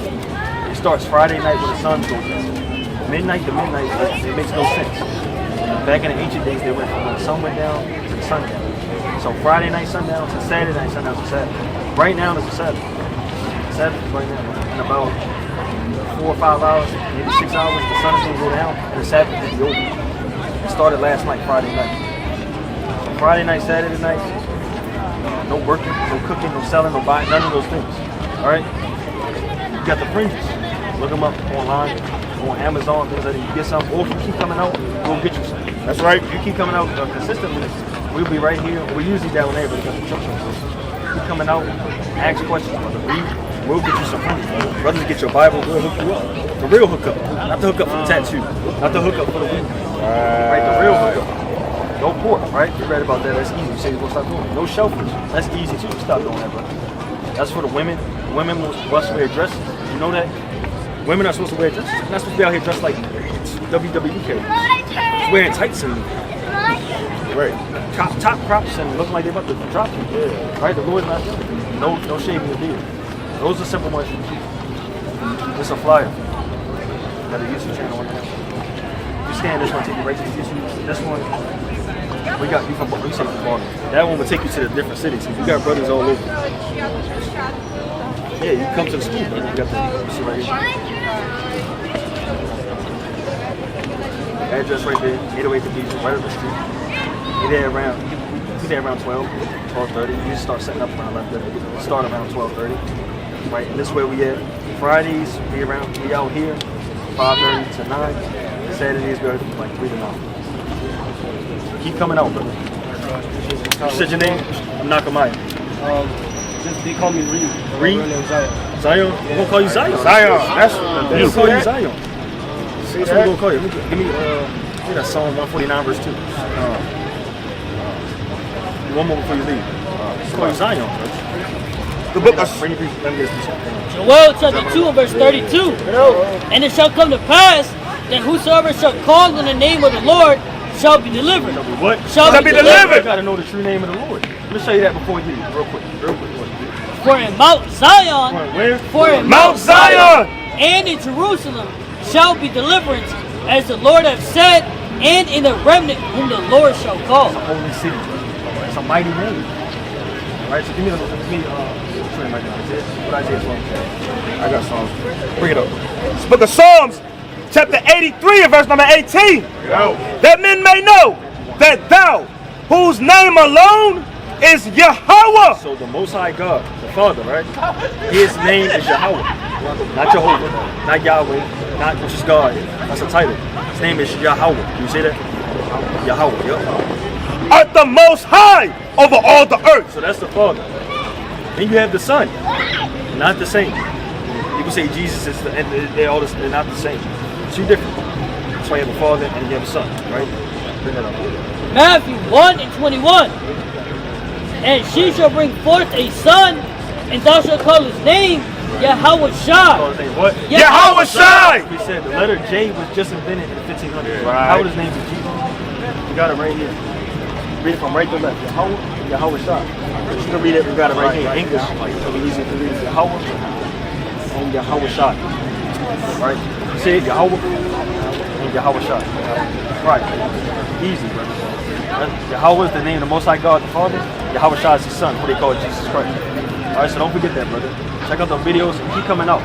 Speaker 1: It starts Friday night when the sun goes down. Midnight to midnight, it makes no sense. Back in the ancient days, they went from when the sun went down to the sundown. So Friday night sundown to Saturday night sundown to Sabbath. Right now is the Sabbath. Sabbath is right now. In about 4 or 5 hours, maybe 6 hours, the sun is going to go down and the Sabbath will be over. It started last night, Friday night. So Friday night, Saturday night, no working, no cooking, no selling, no buying, none of those things. All right? You got the fringes. Look them up online, on Amazon, things like that. You get some, or if you keep coming out, we'll get you some.
Speaker 3: That's right.
Speaker 1: If you keep coming out consistently, we'll be right here. We're usually down there, but because the church on. Keep coming out, ask questions, brother. We'll get you some fringes. Brothers get your Bible, we'll hook you up. The real hookup. Not the hookup for the tattoo. Not the hookup for the weed. Right, the real hookup. No pork, right? You read about that. That's easy. You say you're going to stop doing it. No shellfish. That's easy too. Stop doing that, brother. That's for the women. The women must wear dresses. You know that? Women are supposed to wear dresses. They're not supposed to be out here dressed like WWE characters. Wearing tights and top crops and looking like they're about to drop you. Yeah. Right? The Lord's not doing it. No shaving your beard. Those are simple ones you keep. It's a flyer. Got a YouTube channel on there. You scan this one, take you right to the YouTube. This one. We got you from Baltimore. That one will take you to the different cities. You got brothers all over. Yeah, you come to the school, brother. You got the, you see right here. Address right there, 808 Division, right up the street. Be there around 12:30. You just start setting up around 11:30. Start around 12:30. Right, and this is where we at. Fridays, we out here, 5:30 to 9. Saturdays, we're like 3 to 9. Keep coming out, brother. You said your name? I'm Nakamaya.
Speaker 5: Just they call me Reed.
Speaker 1: Reed?
Speaker 5: My real name's Zion.
Speaker 1: Zion? We're gonna call you Zion.
Speaker 3: Zion. That's
Speaker 1: We're gonna call you Zion.
Speaker 3: See
Speaker 1: That's what we're
Speaker 3: that?
Speaker 1: gonna call you. Give me that Psalm 149 verse 2. One more before you leave. Let's call you Zion, bro.
Speaker 3: The book of
Speaker 1: Bring your piece. Let me get this piece.
Speaker 2: Joel chapter 2 and verse 32. And it shall come to pass that whosoever shall call on the name of the Lord shall be delivered.
Speaker 1: What?
Speaker 2: Shall be delivered.
Speaker 1: You gotta know the true name of the Lord. Let me show you that before you leave, real quick.
Speaker 2: For in Mount Zion,
Speaker 1: Where?
Speaker 2: for in
Speaker 3: Mount Zion.
Speaker 2: and in Jerusalem shall be deliverance, as the Lord hath said, and in the remnant whom the Lord shall call.
Speaker 1: Holy city. It's a mighty name. Right, so give me what Isaiah 12.
Speaker 3: I got Psalms. Bring it up. It's the book of Psalms, chapter 83 and verse number 18. That men may know that thou, whose name alone is Yahweh.
Speaker 1: So the Most High God, the Father, right? His name is Yahweh. Not Jehovah, not Yahweh, not just God. That's a title. His name is Yahweh. You see that? Yahweh, yep.
Speaker 3: Art the most high over all the earth.
Speaker 1: So that's the Father. Then you have the Son. Not the same. People say Jesus is the, and they're not the same. Two different. That's why you have a Father and you have a Son, right? Bring that up.
Speaker 2: Matthew 1 and 21. And she shall bring forth a son, and thou shalt call his name Yahweh Shai.
Speaker 1: Oh, his name what?
Speaker 3: Yahweh Shai.
Speaker 1: We said the letter J was just invented in the 1500s.
Speaker 3: Right.
Speaker 1: How would his name be Jesus? You got it right here. Read it from right to left. Yahweh Shai. You can read it. We got it right here in English. It'll be easy to read it. Yahweh and Yahweh Shai. Right? Say it, Yahweh and Yahweh Shai. Right. Easy, brother. Yahweh is the name of the Most High God, the Father. Yahweh Shai is his son, who they call Jesus Christ. Alright, so don't forget that, brother. Check out the videos and keep coming out.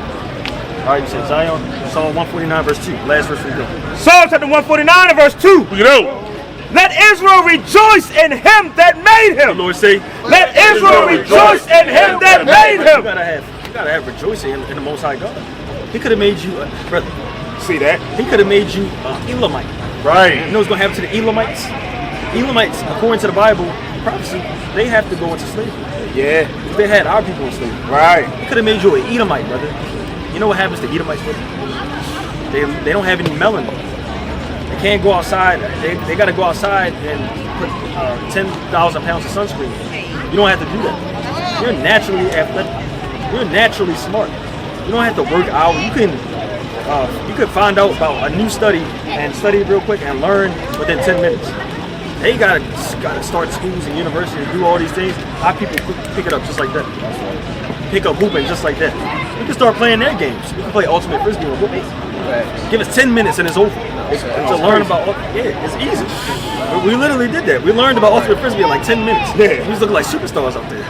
Speaker 1: Alright, you said Zion, Psalm 149, verse 2. Last verse we go.
Speaker 3: Psalm chapter 149 and verse 2. Let Israel rejoice in him that made
Speaker 1: The
Speaker 3: him.
Speaker 1: Lord say,
Speaker 3: Let Israel rejoice in him that made
Speaker 1: you
Speaker 3: him.
Speaker 1: gotta have rejoicing in the Most High God. He could have made you, brother.
Speaker 3: See that?
Speaker 1: He could have made you Elamite.
Speaker 3: Right.
Speaker 1: You know what's gonna happen to the Elamites? Elamites, according to the Bible prophecy, they have to go into slavery.
Speaker 3: Yeah.
Speaker 1: They had our people in slavery.
Speaker 3: Right.
Speaker 1: He could have made you an Edomite, brother. You know what happens to Edomites, brother? They don't have any melanin. They can't go outside. They got to go outside and put 10,000 pounds of sunscreen. You don't have to do that. You're naturally athletic. You're naturally smart. You don't have to work out. You can find out about a new study and study it real quick and learn within 10 minutes. They gotta start schools and universities and do all these things. Our people pick it up just like that. Pick up hooping just like that. We can start playing their games. We can play Ultimate Frisbee and whoop it. Give us 10 minutes and it's over. To learn about, it's easy. We literally did that. We learned about Ultimate Frisbee in like 10 minutes.
Speaker 3: Yeah.
Speaker 1: We just look like superstars out there.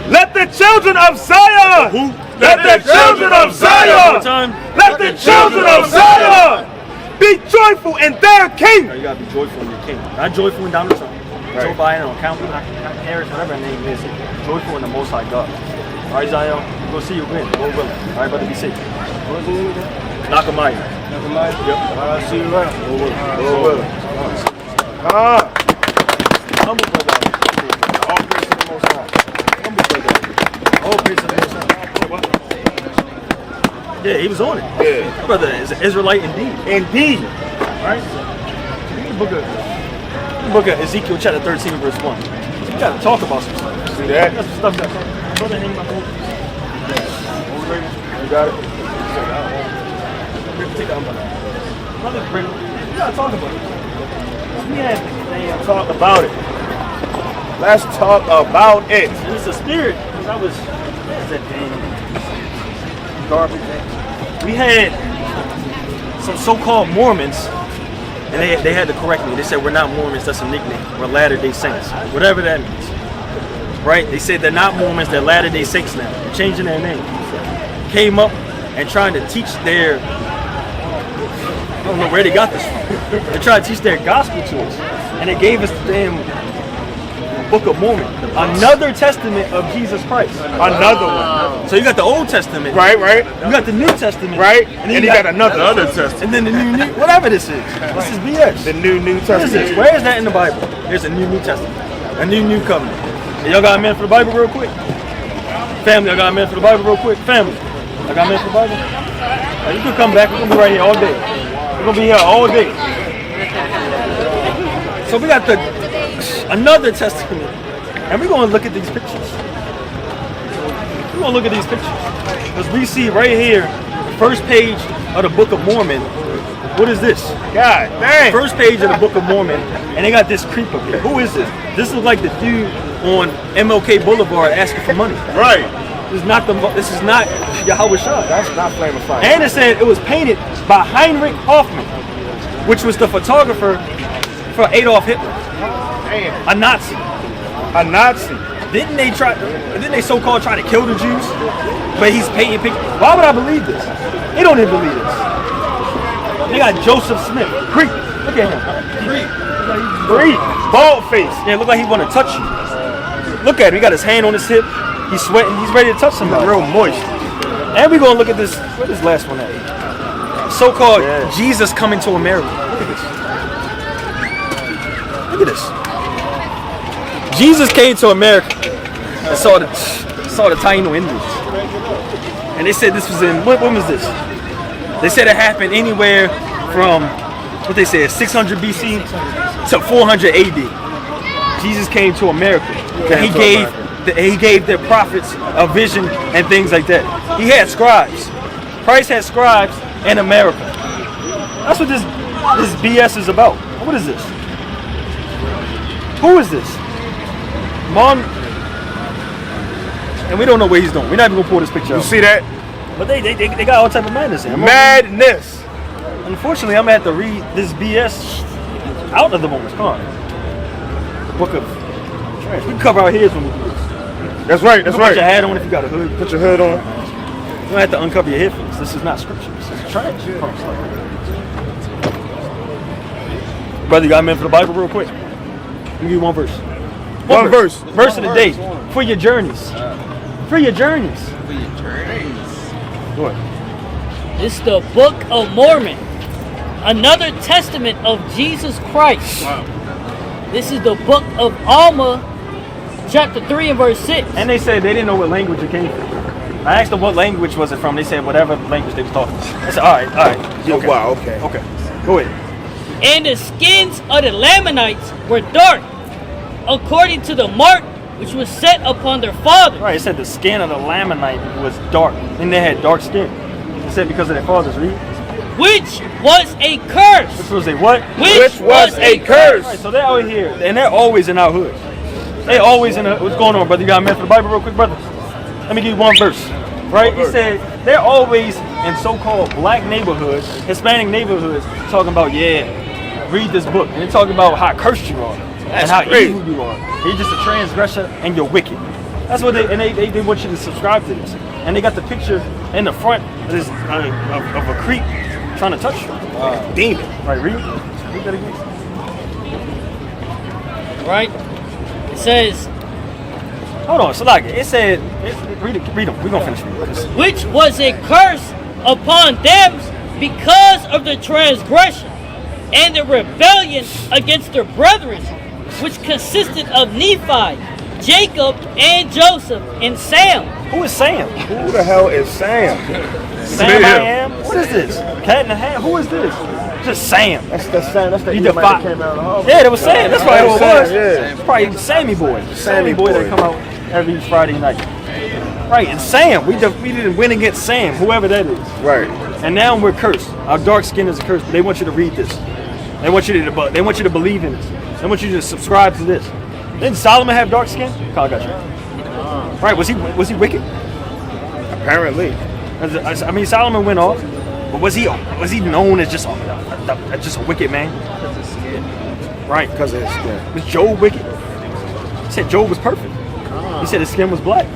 Speaker 3: Let the children of Zion.
Speaker 1: Who?
Speaker 3: Let the children of Zion. Let the children of Zion be joyful in their king.
Speaker 1: You gotta be joyful in your king. Not joyful in Donald Trump.
Speaker 3: Right.
Speaker 1: Joe Biden or Kamala Harris, whatever her name is. Joyful in the Most High God. All right, Zion. We'll see you again. Lord willing. All right, brother, be safe.
Speaker 5: What's the name again?
Speaker 1: Nakamaya.
Speaker 5: Yep. I'll see you later.
Speaker 1: Lord willing. Humble brother.
Speaker 3: All praise to the Most High.
Speaker 1: Humble brother. All praise to the Most High. Yeah, he was on it.
Speaker 3: Yeah.
Speaker 1: My brother is an Israelite indeed.
Speaker 3: Indeed.
Speaker 1: Right? The book of Ezekiel chapter 13 verse 1. We gotta talk about some stuff.
Speaker 3: See that?
Speaker 1: That's some stuff that brother hang my phone.
Speaker 3: You got it?
Speaker 1: Take the umbrella. Brother, we gotta talk about it. We had to talk about it.
Speaker 3: Let's talk about it.
Speaker 1: And it's a spirit. Because I was, where's that damn garbage thing? We had some so-called Mormons, and they had to correct me. They said we're not Mormons, that's a nickname. We're Latter-day Saints. Whatever that means. Right? They said they're not Mormons, they're Latter-day Saints now. They're changing their name. Came up and trying to teach their I don't know where they got this from. They tried to teach their gospel to us, and they gave us the damn Book of Mormon, another testament of Jesus Christ.
Speaker 3: Another one.
Speaker 1: So you got the Old Testament,
Speaker 3: Right.
Speaker 1: You got the New Testament,
Speaker 3: Right.
Speaker 1: And
Speaker 3: And
Speaker 1: then
Speaker 3: you got another
Speaker 5: testament.
Speaker 1: and then the new whatever this is. This is BS.
Speaker 3: The new
Speaker 1: What is
Speaker 3: Testament.
Speaker 1: this? Where is that in the Bible? There's a new Testament, a new covenant. Hey, y'all got a man for the Bible real quick? Family, I got a man for the Bible real quick. Family, I got a man for the Bible. Hey, you can come back. We're gonna be right here all day. We're gonna be here all day. So we got another testament, and we're gonna look at these pictures. We're gonna look at these pictures because we see right here, the first page of the Book of Mormon. What is this?
Speaker 3: God dang.
Speaker 1: First page of the Book of Mormon, and they got this creep up here. Who is this? This is like the dude on MLK Boulevard asking for money.
Speaker 3: Right.
Speaker 1: This is not Yahweh Shah.
Speaker 3: That's not Flame of Fire.
Speaker 1: And it said it was painted by Heinrich Hoffmann, which was the photographer for Adolf Hitler,
Speaker 3: Damn.
Speaker 1: a Nazi.
Speaker 3: A Nazi.
Speaker 1: Didn't they so-called try to kill the Jews? But he's painting pictures. Why would I believe this? They don't even believe this. They got Joseph Smith. Greek. Look at him.
Speaker 3: Greek. Bald face.
Speaker 1: Yeah, look like he want to touch you. Look at him. He got his hand on his hip. He's sweating. He's ready to touch somebody.
Speaker 3: Real moist.
Speaker 1: And we're going to look at this. What is this last one at? So-called Jesus coming to America. Look at this. Look at this. Jesus came to America and saw the Taino Indians. And they said this was in, when was this? They said it happened anywhere from, what they said, 600 BC to 400 AD. Jesus came to America. And he gave their prophets a vision and things like that. He had scribes. Christ had scribes in America. That's what this BS is about. What is this? Who is this? And we don't know what he's doing. We're not even gonna pull this picture
Speaker 3: You
Speaker 1: out.
Speaker 3: see that?
Speaker 1: But they got all type of madness in.
Speaker 3: Madness.
Speaker 1: Unfortunately, I'm gonna have to read this BS out of the moments. Come on. Book of trash. We can cover our heads when we do this.
Speaker 3: That's right. That's
Speaker 1: Put your
Speaker 3: right.
Speaker 1: hat on if you got a hood.
Speaker 3: Put your hood on.
Speaker 1: You don't have to uncover your head for this. This is not scripture. This is trash. Brother, you got a man for the Bible real quick? Let me give you one verse.
Speaker 3: One verse.
Speaker 1: Verse of the day. For your journeys. For your journeys. Go ahead.
Speaker 2: It's the Book of Mormon, another testament of Jesus Christ. This is the Book of Alma, chapter 3 and verse 6.
Speaker 1: And they said they didn't know what language it came from. I asked them what language was it from. They said whatever language they was talking. I said, all right.
Speaker 3: Oh, wow, okay.
Speaker 1: Okay. Go ahead.
Speaker 2: And the skins of the Lamanites were dark, according to the mark which was set upon their fathers.
Speaker 1: Right, it said the skin of the Lamanite was dark. And they had dark skin. It said because of their fathers, read.
Speaker 2: Which was a curse.
Speaker 1: Which was a what?
Speaker 3: Which was a curse.
Speaker 1: Right, so they're out here, and they're always in our hoods. They always in the, what's going on, brother? You got a man for the Bible real quick, brother? Let me give you one verse. Right? He said they're always in so-called black neighborhoods, Hispanic neighborhoods, talking about, read this book. And they're talking about how cursed you are. And how
Speaker 3: crazy.
Speaker 1: evil you are. You're just a transgressor and you're wicked. That's what they want you to subscribe to this. And they got the picture in the front of this of a creep trying to touch you. Demon. Right, read that again.
Speaker 2: Right? It says,
Speaker 1: Hold on, Salaki. It said, read them. We're going to finish reading this.
Speaker 2: which was a curse upon them because of the transgression and the rebellion against their brethren, which consisted of Nephi, Jacob, and Joseph, and Sam.
Speaker 1: Who is Sam?
Speaker 3: Who the hell is Sam?
Speaker 1: Sam I am? What is this? Cat in the Hat? Who is this? Just Sam.
Speaker 3: That's the Sam. That's the
Speaker 1: He
Speaker 3: Edomite that
Speaker 1: defied.
Speaker 3: came out of Harvard.
Speaker 1: Yeah, that was Sam. That's probably who it was.
Speaker 3: Yeah.
Speaker 1: It's probably Sammy Boy.
Speaker 3: Sammy
Speaker 1: Boy
Speaker 3: Boy.
Speaker 1: that come out every Friday night. Right, and Sam. We didn't win against Sam, whoever that is.
Speaker 3: Right.
Speaker 1: And now we're cursed. Our dark skin is a curse, but they want you to read this. They want you to believe in this. They want you to subscribe to this. Didn't Solomon have dark skin? Kyle got you. Right, was he wicked?
Speaker 3: Apparently.
Speaker 1: I mean, Solomon went off, but was he known as just a wicked man? Right,
Speaker 3: Because of his skin.
Speaker 1: was Job wicked? He said Job was perfect. He said his skin was black.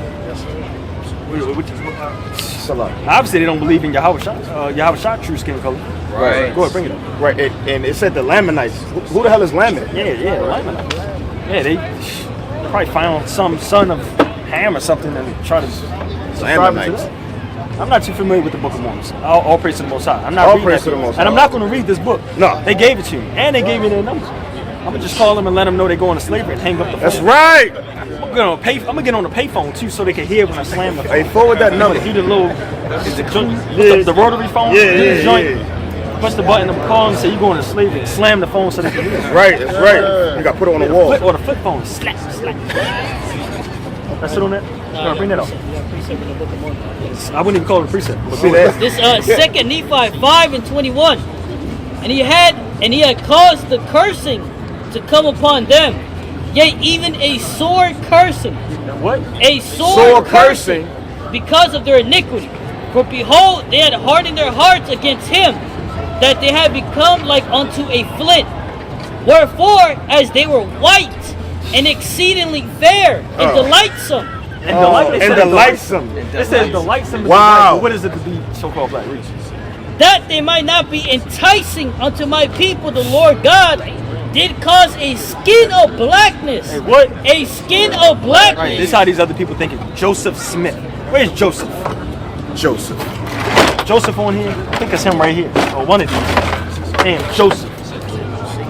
Speaker 3: Salah.
Speaker 1: Obviously, they don't believe in Yahweh Shah true skin color.
Speaker 3: Right.
Speaker 1: Go ahead, bring it up.
Speaker 3: Right, and it said the Lamanites. Who the hell is Laman?
Speaker 1: Yeah, the Lamanites. Yeah, they probably found some son of Ham or something and try to subscribe to
Speaker 3: Lamanites.
Speaker 1: that. I'm not too familiar with the Book of Mormon. All praise to the Most High. I'm not
Speaker 3: All
Speaker 1: reading
Speaker 3: praise
Speaker 1: that
Speaker 3: to the
Speaker 1: book.
Speaker 3: Most
Speaker 1: And I'm
Speaker 3: High.
Speaker 1: not going to read this book.
Speaker 3: No.
Speaker 1: They gave it to me, and they gave me their numbers. I'm gonna just call them and let them know they're going to slavery and hang up the phone.
Speaker 3: That's right.
Speaker 1: I'm gonna get on the payphone too, so they can hear when I slam the phone.
Speaker 3: Hey, forward that number.
Speaker 1: Do the little, the rotary phone.
Speaker 3: Yeah,
Speaker 1: joint.
Speaker 3: yeah.
Speaker 1: Push the button, I'm calling and say you're going to slavery. And slam the phone so they can hear.
Speaker 3: Right, that's right. You got to put it on the wall.
Speaker 1: Or the flip phone. Slap. That's it on that. No, bring that up. I wouldn't even call it a precept. But
Speaker 3: See that?
Speaker 2: This second Nephi 5:21. And he had caused the cursing to come upon them. Yea, even a sore cursing.
Speaker 1: What?
Speaker 2: A sore cursing because of their iniquity. For behold, they had hardened their hearts against him, that they had become like unto a flint. Wherefore, as they were white and exceedingly fair and delightsome.
Speaker 1: And delightsome.
Speaker 3: delightsome.
Speaker 1: It says delightsome.
Speaker 3: Wow.
Speaker 1: What is it to be so-called black race?
Speaker 2: That they might not be enticing unto my people, the Lord God did cause a skin of blackness.
Speaker 1: Hey, what?
Speaker 2: A skin of blackness.
Speaker 1: Right. This is how these other people thinking. Joseph Smith. Where's Joseph?
Speaker 3: Joseph.
Speaker 1: Joseph on here? I think it's him right here. Or one of these. Damn, Joseph.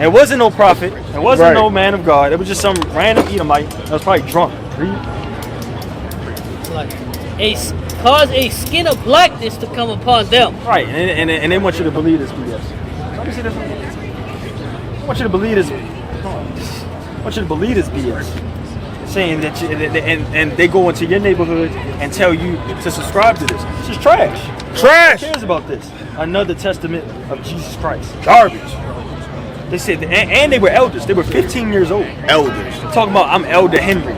Speaker 1: It wasn't no prophet. It wasn't
Speaker 3: Right.
Speaker 1: no man of God. It was just some random Edomite that was probably drunk. Read.
Speaker 2: Cause a skin of blackness to come upon them.
Speaker 1: Right, and they want you to believe this BS. Let me see this. I want you to believe this. I want you to believe this BS. Saying that and they go into your neighborhood and tell you to subscribe to this. This is trash.
Speaker 3: Trash.
Speaker 1: Who cares about this? Another testament of Jesus Christ.
Speaker 3: Garbage.
Speaker 1: They said, and they were elders. They were 15 years old.
Speaker 3: Elders.
Speaker 1: Talking about I'm Elder Henry,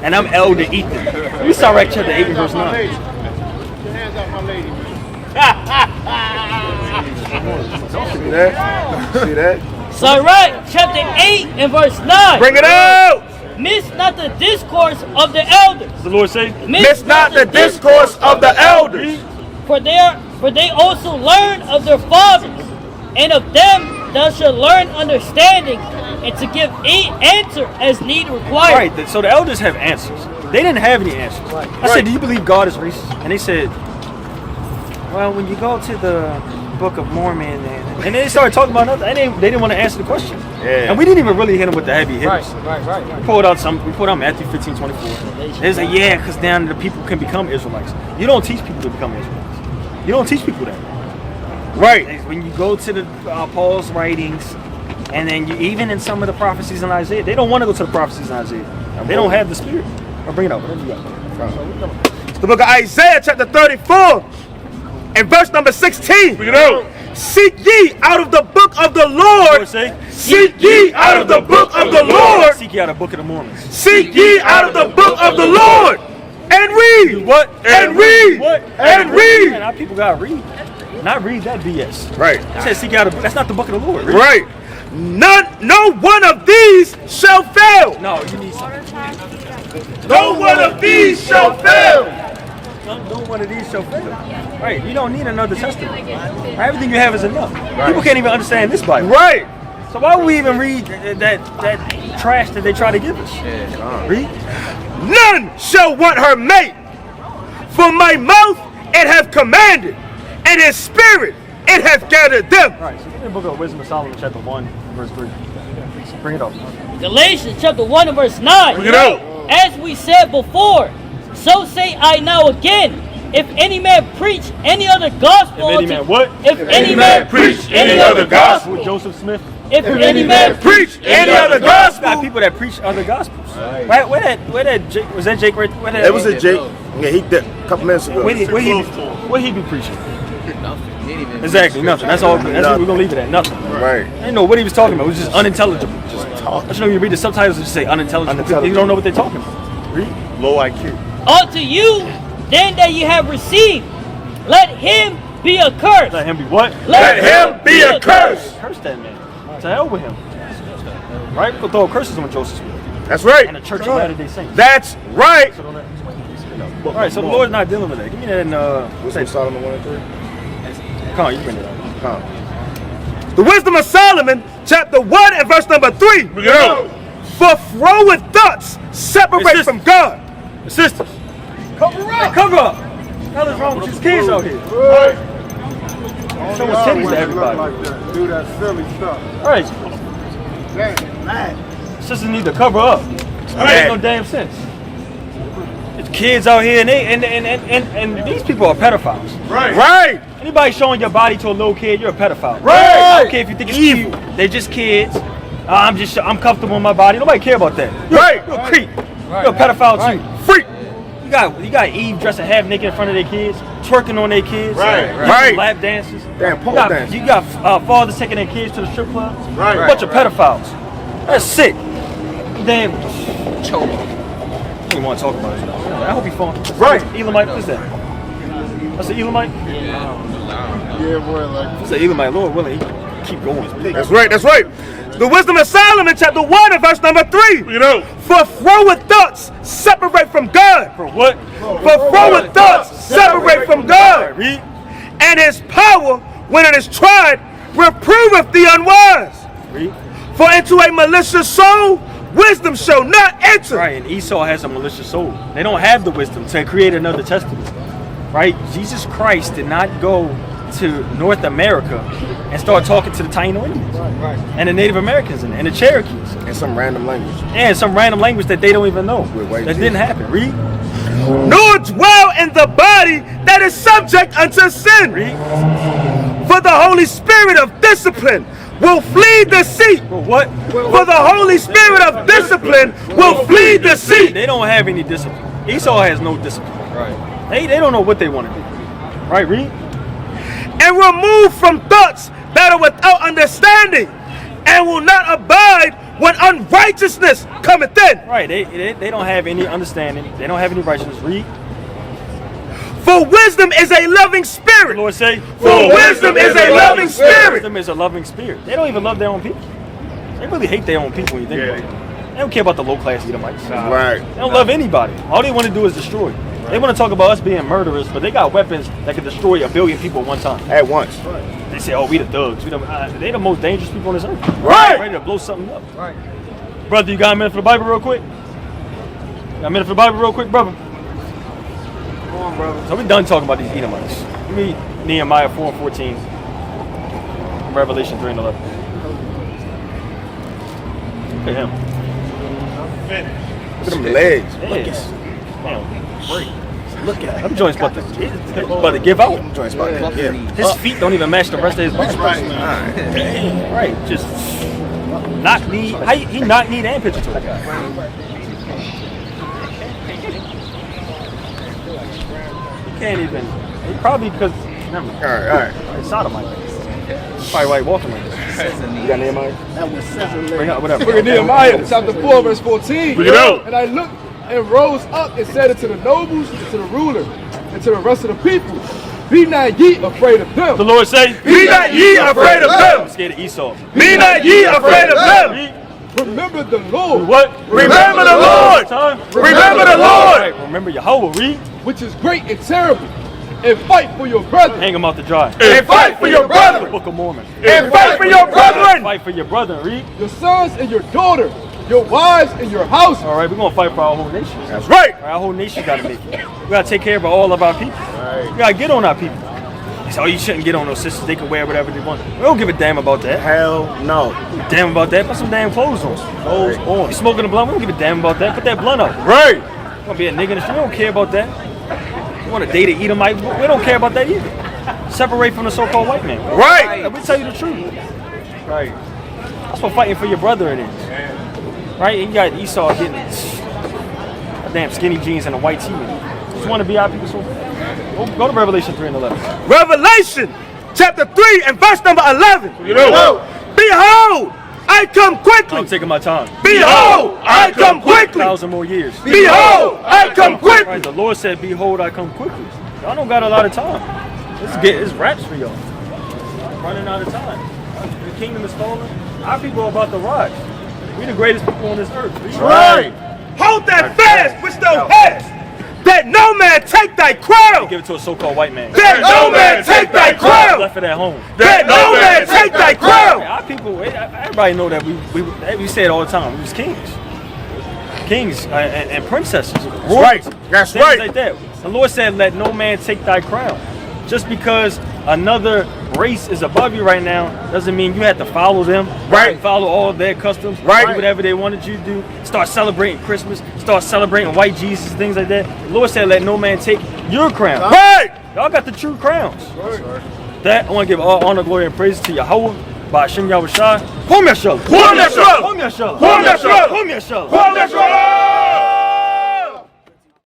Speaker 1: and I'm Elder Ethan. We saw right chapter 8 and verse 9.
Speaker 3: See that? See that?
Speaker 2: Sirach chapter 8 and verse 9.
Speaker 3: Bring it out.
Speaker 2: Miss not the discourse of the elders.
Speaker 1: The Lord say,
Speaker 3: Miss not the discourse of the elders.
Speaker 2: For they also learn of their fathers, and of them thou shalt learn understanding, and to give answer as need required.
Speaker 1: right, so the elders have answers. They didn't have any answers. I said, do you believe God is racist? And they said, well, when you go to the Book of Mormon, and they started talking about nothing, and they didn't want to answer the question.
Speaker 3: Yeah.
Speaker 1: And we didn't even really hit them with the heavy hitters.
Speaker 2: Right.
Speaker 1: We pulled out Matthew 15:24. They say, yeah, because then the people can become Israelites. You don't teach people to become Israelites. You don't teach people that.
Speaker 3: Right.
Speaker 1: When you go to the Paul's writings, and then even in some of the prophecies in Isaiah, they don't want to go to the prophecies in Isaiah. They don't have the spirit. I'll bring it up. Whatever you got.
Speaker 3: The book of Isaiah, chapter 34, and verse number 16. Bring it out. Seek ye out of the book of the Lord.
Speaker 1: Say,
Speaker 3: Seek ye out of the book of the Lord.
Speaker 1: seek ye out a book of the Mormons.
Speaker 3: Seek ye out of the book of the Lord. And read.
Speaker 1: What?
Speaker 3: And read.
Speaker 1: What?
Speaker 3: And read.
Speaker 1: Man, our people gotta read. Not read that BS.
Speaker 3: Right.
Speaker 1: It says seek ye out a book. That's not the book of the Lord. Read.
Speaker 3: Right. No one of these shall fail.
Speaker 1: No, you need something.
Speaker 3: No one of these shall fail.
Speaker 1: No one of these shall fail. Right. You don't need another testament. Everything you have is enough. People can't even understand this Bible.
Speaker 3: Right.
Speaker 1: So why would we even read that trash that they try to give us? Read.
Speaker 3: None shall want her mate. For my mouth it hath commanded, and his spirit it hath gathered them.
Speaker 1: Right. So in the book of Wisdom of Solomon, chapter 1, verse 3. Bring it up.
Speaker 2: Galatians chapter 1 and verse 9.
Speaker 3: Bring it out.
Speaker 2: As we said before, so say I now again, if any man preach any other gospel,
Speaker 1: If any man what?
Speaker 2: If any man
Speaker 3: preach any other gospel.
Speaker 1: With Joseph Smith.
Speaker 2: if any man
Speaker 3: Preach any other
Speaker 1: Got
Speaker 3: gospel.
Speaker 1: people that preach other gospels. Right. Where that Jake, was that Jake right? Where that,
Speaker 3: It was a Jake. Yeah, he did a couple minutes ago.
Speaker 1: Where he be preaching? Exactly, nothing. That's all. That's what we're gonna leave it at. Nothing.
Speaker 3: Right.
Speaker 1: I didn't know what he was talking about. It was just unintelligible. Just talk. I just know you read the subtitles and just say unintelligible. You don't know what they're talking about. Read.
Speaker 3: Low IQ.
Speaker 2: unto you, then that ye have received, let him be accursed.
Speaker 1: Let him be what?
Speaker 3: Let him be accursed.
Speaker 1: Curse that man. To hell with him. Right? We'll throw curses on Joseph Smith
Speaker 3: That's right.
Speaker 1: and the Church of Latter-day Saints.
Speaker 3: That's right.
Speaker 1: All right, so the Lord's not dealing with that. Give me that in
Speaker 3: Wisdom of Solomon 1 and 3.
Speaker 1: Come on, you bring it up.
Speaker 3: Come. The Wisdom of Solomon, chapter 1 and verse number 3. For froward thoughts separate from God.
Speaker 1: Sisters, cover up. Cover up. What is wrong with these kids out here? Showing titties to everybody.
Speaker 5: Do that silly stuff.
Speaker 1: Right. Sisters need to cover up. It makes no damn sense. There's kids out here, and these people are pedophiles.
Speaker 3: Right.
Speaker 1: Anybody showing your body to a little kid, you're a pedophile.
Speaker 3: Right.
Speaker 1: I don't care if you think it's evil. They're just kids. I'm comfortable in my body. Nobody care about that. You're a creep. You're a pedophile too.
Speaker 3: Freak.
Speaker 1: You got Eve dressing half naked in front of their kids, twerking on their kids.
Speaker 3: Right.
Speaker 1: Lap dances.
Speaker 3: Damn, pole dancing.
Speaker 1: You got fathers taking their kids to the strip clubs.
Speaker 3: Right.
Speaker 1: A bunch of pedophiles. That's sick. Damn. Choke. I don't even want to talk about it. I hope you fall.
Speaker 3: Right.
Speaker 1: Elamite, what is that? That's an Elamite?
Speaker 5: Yeah, boy, like.
Speaker 1: That's an Elamite. Lord willing, he keep going.
Speaker 3: That's right. The Wisdom of Solomon, chapter 1 and verse number 3. For froward thoughts separate from God.
Speaker 1: For what?
Speaker 3: For froward thoughts separate from God.
Speaker 1: Read.
Speaker 3: And his power, when it is tried, reproveth the unwise.
Speaker 1: Read.
Speaker 3: For into a malicious soul, wisdom shall not enter.
Speaker 1: Right, and Esau has a malicious soul. They don't have the wisdom to create another testament. Right? Jesus Christ did not go to North America and start talking to the Taino Indians and the Native Americans and the Cherokees.
Speaker 3: In some random language.
Speaker 1: And some random language that they don't even know.
Speaker 3: white
Speaker 1: That didn't happen. Read.
Speaker 3: Nor dwell in the body that is subject unto sin.
Speaker 1: Read.
Speaker 3: For the Holy Spirit of discipline will flee deceit.
Speaker 1: For what?
Speaker 3: For the Holy Spirit of discipline will flee deceit.
Speaker 1: They don't have any discipline. Esau has no discipline. Right. They don't know what they want to do. Right, read.
Speaker 3: And remove from thoughts that are without understanding, and will not abide when unrighteousness cometh in.
Speaker 1: Right, they don't have any understanding. They don't have any righteousness. Read.
Speaker 3: For wisdom is a loving spirit.
Speaker 1: The Lord say.
Speaker 3: For wisdom is a loving spirit.
Speaker 1: Wisdom is a loving spirit. They don't even love their own people. They really hate their own people when you think about it. They don't care about the low class Edomites.
Speaker 3: Right.
Speaker 1: They don't love anybody. All they want to do is destroy. They want to talk about us being murderers, but they got weapons that can destroy 1 billion people at one time.
Speaker 3: At once.
Speaker 1: They say, "Oh, we the thugs. They the most dangerous people on this earth."
Speaker 3: Right.
Speaker 1: Ready to blow something up. Right. Brother, you got a minute for the Bible real quick? Got a minute for the Bible real quick, brother?
Speaker 5: Come on, brother.
Speaker 1: So we done talking about these Edomites. Give me Nehemiah 4:14, Revelation 3:11. Look at him.
Speaker 3: Look at them legs.
Speaker 1: Yes. Damn. Look at him. Them joints about to give out.
Speaker 3: Joints about to give.
Speaker 1: His feet don't even match the rest of his body. Right. Just knock knee. He knock knee and pitch it to the guy. He can't even. He probably because. Remember.
Speaker 3: All right.
Speaker 1: It's sodomite. Probably why he walking like this.
Speaker 3: You got Nehemiah?
Speaker 1: Bring up whatever.
Speaker 6: Look at Nehemiah, chapter 4, verse 14.
Speaker 3: Bring it out.
Speaker 6: And I looked and rose up and said unto the nobles, and to the ruler, and to the rest of the people, be not ye afraid of them.
Speaker 1: The Lord say,
Speaker 3: Be not ye afraid of
Speaker 1: I'm
Speaker 3: them.
Speaker 1: scared of Esau.
Speaker 3: Be not ye afraid of them.
Speaker 6: Remember the Lord,
Speaker 1: What?
Speaker 3: Remember the Lord. Remember the Lord.
Speaker 1: Right, remember Yahweh. Read.
Speaker 6: which is great and terrible, and fight for your brethren.
Speaker 1: Hang him out to dry.
Speaker 3: And fight for your
Speaker 1: The
Speaker 3: brethren.
Speaker 1: Book of Mormon.
Speaker 3: And fight for your brethren.
Speaker 1: Fight for your brother. Read.
Speaker 6: Your sons and your daughter, your wives and your house.
Speaker 1: All right, we're gonna fight for our whole nation.
Speaker 3: That's right.
Speaker 1: Our whole nation gotta make it. We gotta take care of all of our people. We gotta get on our people. They say, oh, you shouldn't get on those sisters. They can wear whatever they want. We don't give a damn about that.
Speaker 3: Hell no.
Speaker 1: Damn about that. Put some damn clothes on. Clothes on. You smoking a blunt? We don't give a damn about that. Put that blunt out.
Speaker 3: Right.
Speaker 1: You gonna be a nigga in the street? We don't care about that. You want to date an Edomite? We don't care about that either. Separate from the so-called white man.
Speaker 3: Right.
Speaker 1: We tell you the truth. Right. That's what fighting for your brother it is. Right? You got Esau getting damn skinny jeans and a white tee. Just want to be our people so bad. Go to Revelation 3:11.
Speaker 3: Revelation chapter 3 and verse number 11. Behold, I come quickly.
Speaker 1: I'm taking my time.
Speaker 3: Behold, I come quickly.
Speaker 1: 1,000 more years.
Speaker 3: Behold, I come quickly.
Speaker 1: Right, the Lord said, behold, I come quickly. Y'all don't got a lot of time. It's raps for y'all. Running out of time. The kingdom is falling. Our people are about to rise. We the greatest people on this earth.
Speaker 3: Right. Hold that fast which thou hast, that no man take thy crown.
Speaker 1: Give it to a so-called white man.
Speaker 3: That no man take thy crown.
Speaker 1: Left it at home.
Speaker 3: That no man take thy crown.
Speaker 1: everybody know that we say it all the time. We was kings and princesses.
Speaker 3: Right. That's
Speaker 1: Things
Speaker 3: right.
Speaker 1: like that. The Lord said, "Let no man take thy crown." Just because another race is above you right now doesn't mean you have to follow them.
Speaker 3: Right.
Speaker 1: Follow all of their customs.
Speaker 3: Right.
Speaker 1: Do whatever they wanted you to do. Start celebrating Christmas. Start celebrating white Jesus, things like that. The Lord said, "Let no man take your crown."
Speaker 3: Right.
Speaker 1: Y'all got the true crowns. That I want to give all honor, glory, and praise to Yahweh by Hashem Yahushua. Hom Yashala.
Speaker 3: Hom Yashala.
Speaker 1: Hom Yashala.
Speaker 3: Hom Yashala.
Speaker 1: Hom Yashala.
Speaker 3: Hom Yashala.